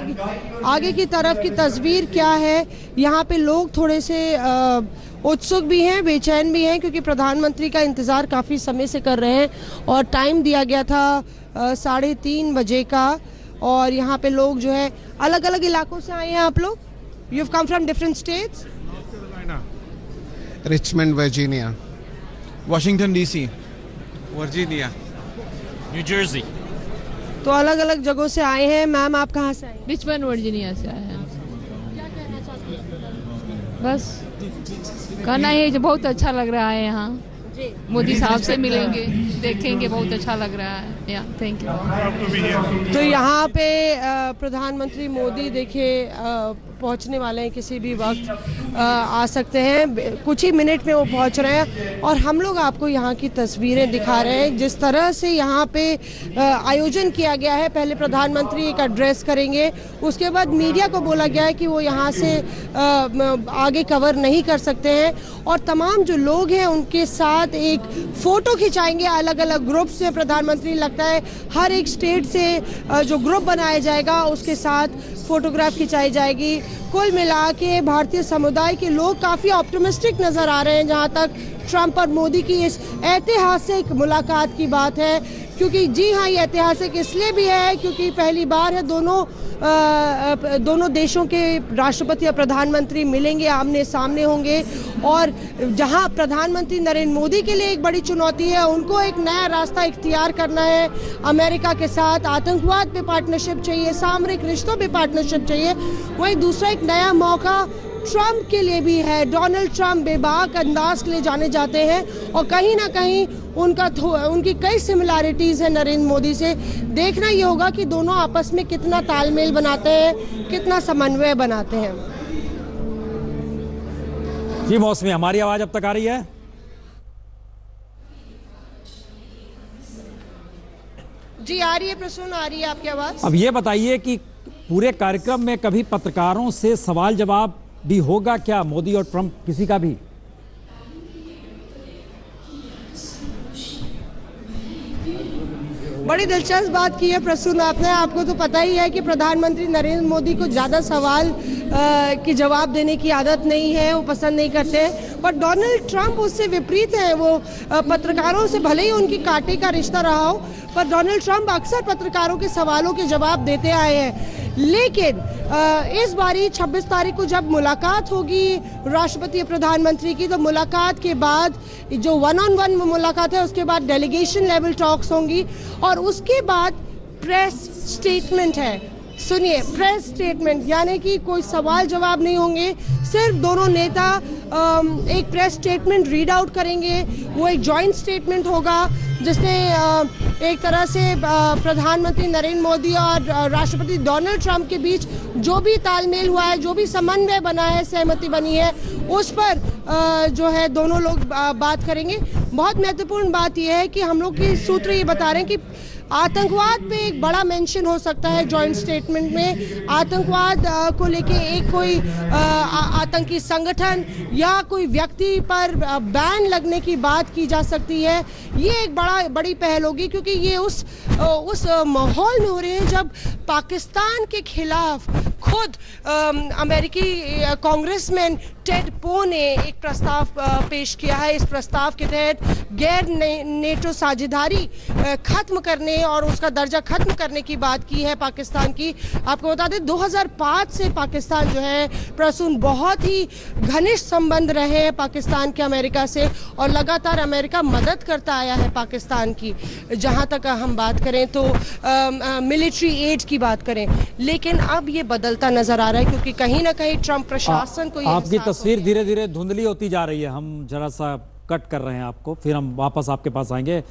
आगे की तरफ की तस्वीर क्या है। यहाँ पे लोग थोड़े से उत्सुक भी हैं, बेचैन भी हैं, क्योंकि प्रधानमंत्री का इंतज़ार काफ़ी समय से कर रहे हैं और टाइम दिया गया था 3:30 बजे का। और यहाँ पे लोग जो है अलग अलग इलाकों से आए हैं। आप लोग, you have come from different states? Richmond, Virginia. Washington DC, Virginia, New Jersey. तो अलग अलग जगहों से आए हैं। मैम, आप कहाँ से आए? रिचमंड, वर्जीनिया से आए हैं। क्या कहना चाहते हैं? बस कहना है जो बहुत अच्छा लग रहा है यहाँ, मोदी साहब से मिलेंगे, देखेंगे, बहुत अच्छा लग रहा है। या थैंक यू। तो यहाँ पे प्रधानमंत्री मोदी देखिए पहुँचने वाले हैं, किसी भी वक्त आ सकते हैं, कुछ ही मिनट में वो पहुँच रहे हैं। और हम लोग आपको यहाँ की तस्वीरें दिखा रहे हैं जिस तरह से यहाँ पे आयोजन किया गया है। पहले प्रधानमंत्री एक एड्रेस करेंगे, उसके बाद मीडिया को बोला गया है कि वो यहाँ से आगे कवर नहीं कर सकते हैं, और तमाम जो लोग हैं उनके साथ एक फ़ोटो खिंचाएंगे अलग अलग ग्रुप से। प्रधानमंत्री लगता है हर एक स्टेट से जो ग्रुप बनाया जाएगा उसके साथ फ़ोटोग्राफ खिंचाई जाएगी। कुल मिला के भारतीय समुदाय के लोग काफ़ी ऑप्टिमिस्टिक नज़र आ रहे हैं जहाँ तक ट्रंप और मोदी की इस ऐतिहासिक मुलाकात की बात है। क्योंकि जी हाँ, ये ऐतिहासिक इसलिए भी है क्योंकि पहली बार है दोनों देशों के राष्ट्रपति और प्रधानमंत्री मिलेंगे, आमने सामने होंगे। और जहां प्रधानमंत्री नरेंद्र मोदी के लिए एक बड़ी चुनौती है, उनको एक नया रास्ता इख्तियार करना है अमेरिका के साथ। आतंकवाद पे पार्टनरशिप चाहिए, सामरिक रिश्तों पे पार्टनरशिप चाहिए। वहीं दूसरा एक नया मौका ट्रंप के लिए भी है। डोनाल्ड ट्रंप बेबाक अंदाज के लिए जाने जाते हैं और कहीं ना कहीं उनकी कई सिमिलैरिटीज़ है नरेंद्र मोदी से। देखना ये होगा कि दोनों आपस में कितना तालमेल बनाते हैं, कितना समन्वय बनाते हैं। जी मौसमी, हमारी आवाज़ अब तक आ रही है? जी आ रही है प्रसून, आ रही है आपकी आवाज़। अब ये बताइए कि पूरे कार्यक्रम में कभी पत्रकारों से सवाल जवाब भी होगा क्या, मोदी और ट्रंप किसी का भी? बड़ी दिलचस्प बात की है प्रसून आपने। आपको तो पता ही है कि प्रधानमंत्री नरेंद्र मोदी को ज़्यादा सवाल की जवाब देने की आदत नहीं है, वो पसंद नहीं करते हैं। पर डोनाल्ड ट्रंप उससे विपरीत हैं। वो पत्रकारों से भले ही उनकी कांटे का रिश्ता रहा हो, पर डोनाल्ड ट्रंप अक्सर पत्रकारों के सवालों के जवाब देते आए हैं। लेकिन इस बारी 26 तारीख को जब मुलाकात होगी राष्ट्रपति और प्रधानमंत्री की, तो मुलाकात के बाद जो 1-on-1 मुलाकात है, उसके बाद डेलीगेशन लेवल टॉक्स होंगी और उसके बाद प्रेस स्टेटमेंट है। सुनिए, प्रेस स्टेटमेंट यानी कि कोई सवाल जवाब नहीं होंगे, सिर्फ दोनों नेता एक प्रेस स्टेटमेंट रीड आउट करेंगे। वो एक जॉइंट स्टेटमेंट होगा जिसमें एक तरह से प्रधानमंत्री नरेंद्र मोदी और राष्ट्रपति डोनाल्ड ट्रंप के बीच जो भी तालमेल हुआ है, जो भी समन्वय बना है, सहमति बनी है, उस पर जो है दोनों लोग बात करेंगे। बहुत महत्वपूर्ण बात यह है कि हम लोग के सूत्र ये बता रहे हैं कि आतंकवाद पे एक बड़ा मेंशन हो सकता है जॉइंट स्टेटमेंट में। आतंकवाद को लेके एक कोई आतंकी संगठन या कोई व्यक्ति पर बैन लगने की बात की जा सकती है। ये एक बड़ी पहल होगी, क्योंकि ये उस माहौल में हो रहे हैं जब पाकिस्तान के खिलाफ खुद अमेरिकी कांग्रेसमैन टेड पो ने एक प्रस्ताव पेश किया है। इस प्रस्ताव के तहत गैर नेटो साझेदारी खत्म करने और उसका दर्जा खत्म करने की बात की है पाकिस्तान की। आपको बता दें 2005 से पाकिस्तान जो है प्रसून बहुत ही घनिष्ठ संबंध रहे हैं पाकिस्तान के अमेरिका से, और लगातार अमेरिका मदद करता आया है पाकिस्तान की। जहां तक हम बात करें तो मिलिट्री एड की बात करें, लेकिन अब ये बदलता नजर आ रहा है, क्योंकि कहीं ना कहीं ट्रंप प्रशासन को आपकी तस्वीर धीरे धीरे धुंधली होती जा रही है। हम जरा सा कट कर रहे हैं आपको, फिर हम वापस आपके पास आएंगे।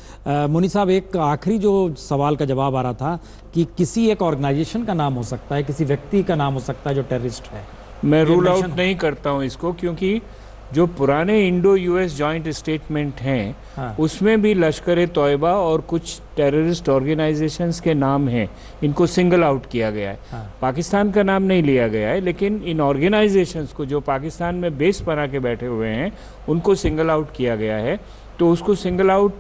मुनी साहब, एक आखिरी जो सवाल का जवाब आ रहा था कि किसी एक ऑर्गेनाइजेशन का नाम हो सकता है, किसी व्यक्ति का नाम हो सकता है जो टेररिस्ट है। मैं रूल आउट नहीं करता हूं इसको, क्योंकि जो पुराने इंडो यूएस जॉइंट स्टेटमेंट हैं, हाँ, उसमें भी लश्कर तौयबा और कुछ टेररिस्ट ऑर्गेनाइजेशंस के नाम हैं। इनको सिंगल आउट किया गया है। हाँ, पाकिस्तान का नाम नहीं लिया गया है, लेकिन इन ऑर्गेनाइजेशंस को जो पाकिस्तान में बेस बना के बैठे हुए हैं उनको सिंगल आउट किया गया है। तो उसको सिंगल आउट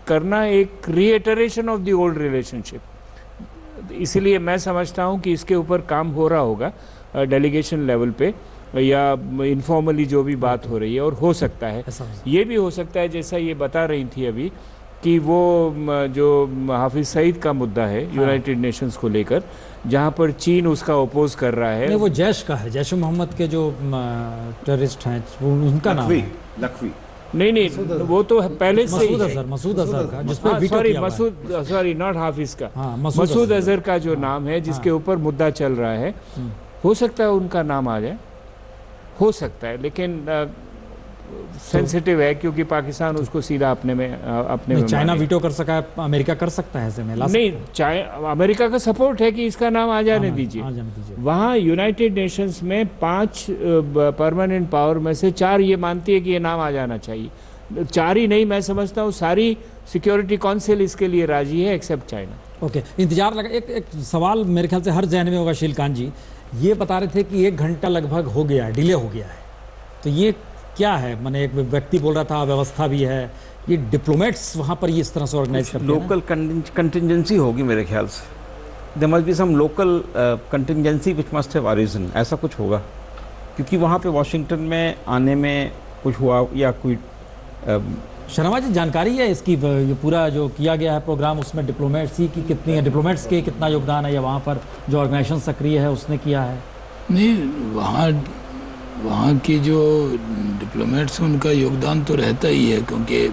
करना एक reiteration of the old relationship. इसीलिए मैं समझता हूँ कि इसके ऊपर काम हो रहा होगा डेलीगेशन लेवल पे, या इनफॉर्मली जो भी बात हो रही है। और हो सकता है, ये भी हो सकता है जैसा ये बता रही थी अभी कि वो जो हाफिज सईद का मुद्दा है यूनाइटेड नेशंस को लेकर, जहाँ पर चीन उसका ओपोज कर रहा है। नहीं, वो जैश का है, जैश मोहम्मद के जो टेररिस्ट हैं वो उनका नाम है लखवी। नहीं, वो तो पहले से मसूद अजहर का, जिसपे सॉरी नॉट हाफिज का, मसूद अजहर का जो नाम है, जिसके ऊपर मुद्दा चल रहा है, हो सकता है उनका नाम आ जाए, हो सकता है, लेकिन सेंसिटिव है क्योंकि पाकिस्तान उसको सीधा अपने में चाइना वीटो कर सका है, अमेरिका कर सकता है ऐसे में नहीं, अमेरिका का सपोर्ट है कि इसका नाम आ जाने दीजिए। वहाँ यूनाइटेड नेशंस में 5 परमानेंट पावर में से 4 ये मानती है कि ये नाम आ जाना चाहिए। 4 ही नहीं, मैं समझता हूँ सारी सिक्योरिटी काउंसिल इसके लिए राजी है एक्सेप्ट चाइना। ओके, इंतजार लगा। एक सवाल मेरे ख्याल से हर जहन में होगा। शीलकांत जी ये बता रहे थे कि 1 घंटा लगभग हो गया है, डिले हो गया है, तो ये क्या है? मैंने एक व्यक्ति बोल रहा था व्यवस्था भी है, ये डिप्लोमेट्स वहाँ पर ये इस तरह से ऑर्गेनाइज करते हैं। लोकल कंटिजेंसी होगी मेरे ख्याल से, there must be some local contingency which must have arisen, ऐसा कुछ होगा, क्योंकि वहाँ पे वॉशिंगटन में आने में कुछ हुआ या कोई शर्मा जी जानकारी है इसकी? ये पूरा जो किया गया है प्रोग्राम, उसमें डिप्लोमेट्सी की कितनी है, डिप्लोमेट्स के कितना योगदान है, या वहाँ पर जो ऑर्गेनाइजेशन सक्रिय है उसने किया है? नहीं, वहाँ की जो डिप्लोमेट्स उनका योगदान तो रहता ही है, क्योंकि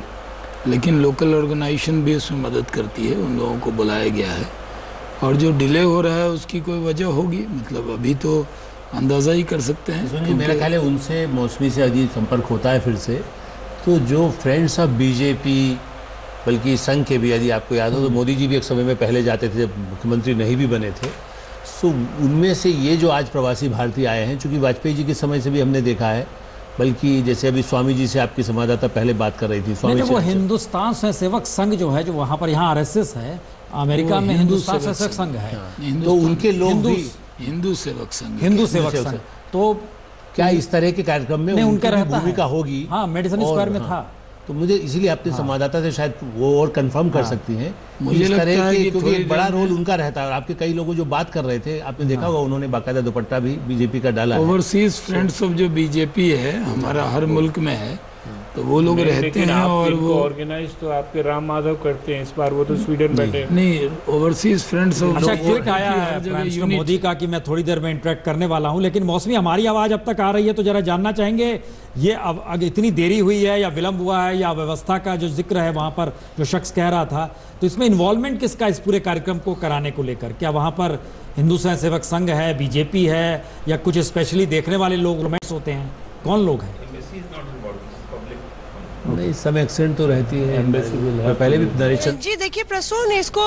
लेकिन लोकल ऑर्गेनाइजेशन भी उसमें मदद करती है, उन लोगों को बुलाया गया है। और जो डिले हो रहा है उसकी कोई वजह होगी, मतलब अभी तो अंदाज़ा ही कर सकते हैं। मेरा ख्याल है उनसे मौसमी से यदि संपर्क होता है फिर से, तो जो फ्रेंड्स ऑफ बीजेपी, बल्कि संघ के भी, यदि आपको याद हो तो मोदी जी भी एक समय में पहले जाते थे जब मुख्यमंत्री नहीं भी बने थे, सो उनमें से ये जो आज प्रवासी भारतीय आए हैं, चूँकि वाजपेयी जी के समय से भी हमने देखा है, बल्कि जैसे अभी स्वामी जी से आपकी संवाददाता पहले बात कर रही थी, स्वामी वो हिंदुस्तान स्वयंसेवक संघ जो है, जो वहाँ पर, यहाँ RSS है, अमेरिका में हिंदुस्तान स्वयंसेवक संघ है, तो उनके लोग भी हिंदू सेवक संघ, तो क्या इस तरह के कार्यक्रम में उनका रहता भूमिका होगी? हाँ, मेडिसन स्क्वायर में था। तो मुझे इसीलिए अपने संवाददाता से शायद वो और कंफर्म कर सकती हैं मुझे इस तरह लगता है के, कि क्योंकि एक बड़ा थोड़ी रोल उनका रहता है। और आपके कई लोगों जो बात कर रहे थे, आपने देखा होगा उन्होंने बाकायदा दुपट्टा भी बीजेपी का डाला है। ओवरसीज फ्रेंड्स ऑफ जो बीजेपी है हमारा हर मुल्क में है, तो वो लोग रहते हैं और वो ऑर्गेनाइज तो आपके राम माधव करते हैं, इस बार वो तो स्वीडन बैठे नहीं, ओवरसीज फ्रेंड्स ऑफ अच्छा, ट्वीट आया है प्राइम मिनिस्टर मोदी का कि मैं थोड़ी देर में इंटरेक्ट करने वाला हूं, लेकिन मौसमी हमारी आवाज अब तक आ रही है तो जरा जानना चाहेंगे ये अब इतनी देरी हुई है या विलंब हुआ है या व्यवस्था का जो जिक्र है वहां पर जो शख्स कह रहा था, तो इसमें इन्वॉल्वमेंट किसका इस पूरे कार्यक्रम को कराने को लेकर? क्या वहां पर हिंदू स्वयं सेवक संघ है, बीजेपी है, या कुछ स्पेशली देखने वाले लोग रोमांस होते हैं? कौन लोग हैं? नहीं, सब एक्सेंट तो रहती है पहले भी नरेशन। जी देखिए प्रसून, इसको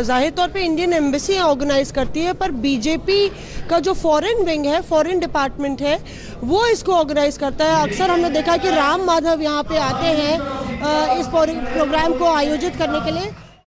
जाहिर तौर पे इंडियन एम्बेसी ऑर्गेनाइज करती है, पर बीजेपी का जो फॉरेन विंग है, फॉरेन डिपार्टमेंट है, वो इसको ऑर्गेनाइज करता है। अक्सर हमने देखा कि राम माधव यहाँ पे आते हैं इस प्रोग्राम को आयोजित करने के लिए।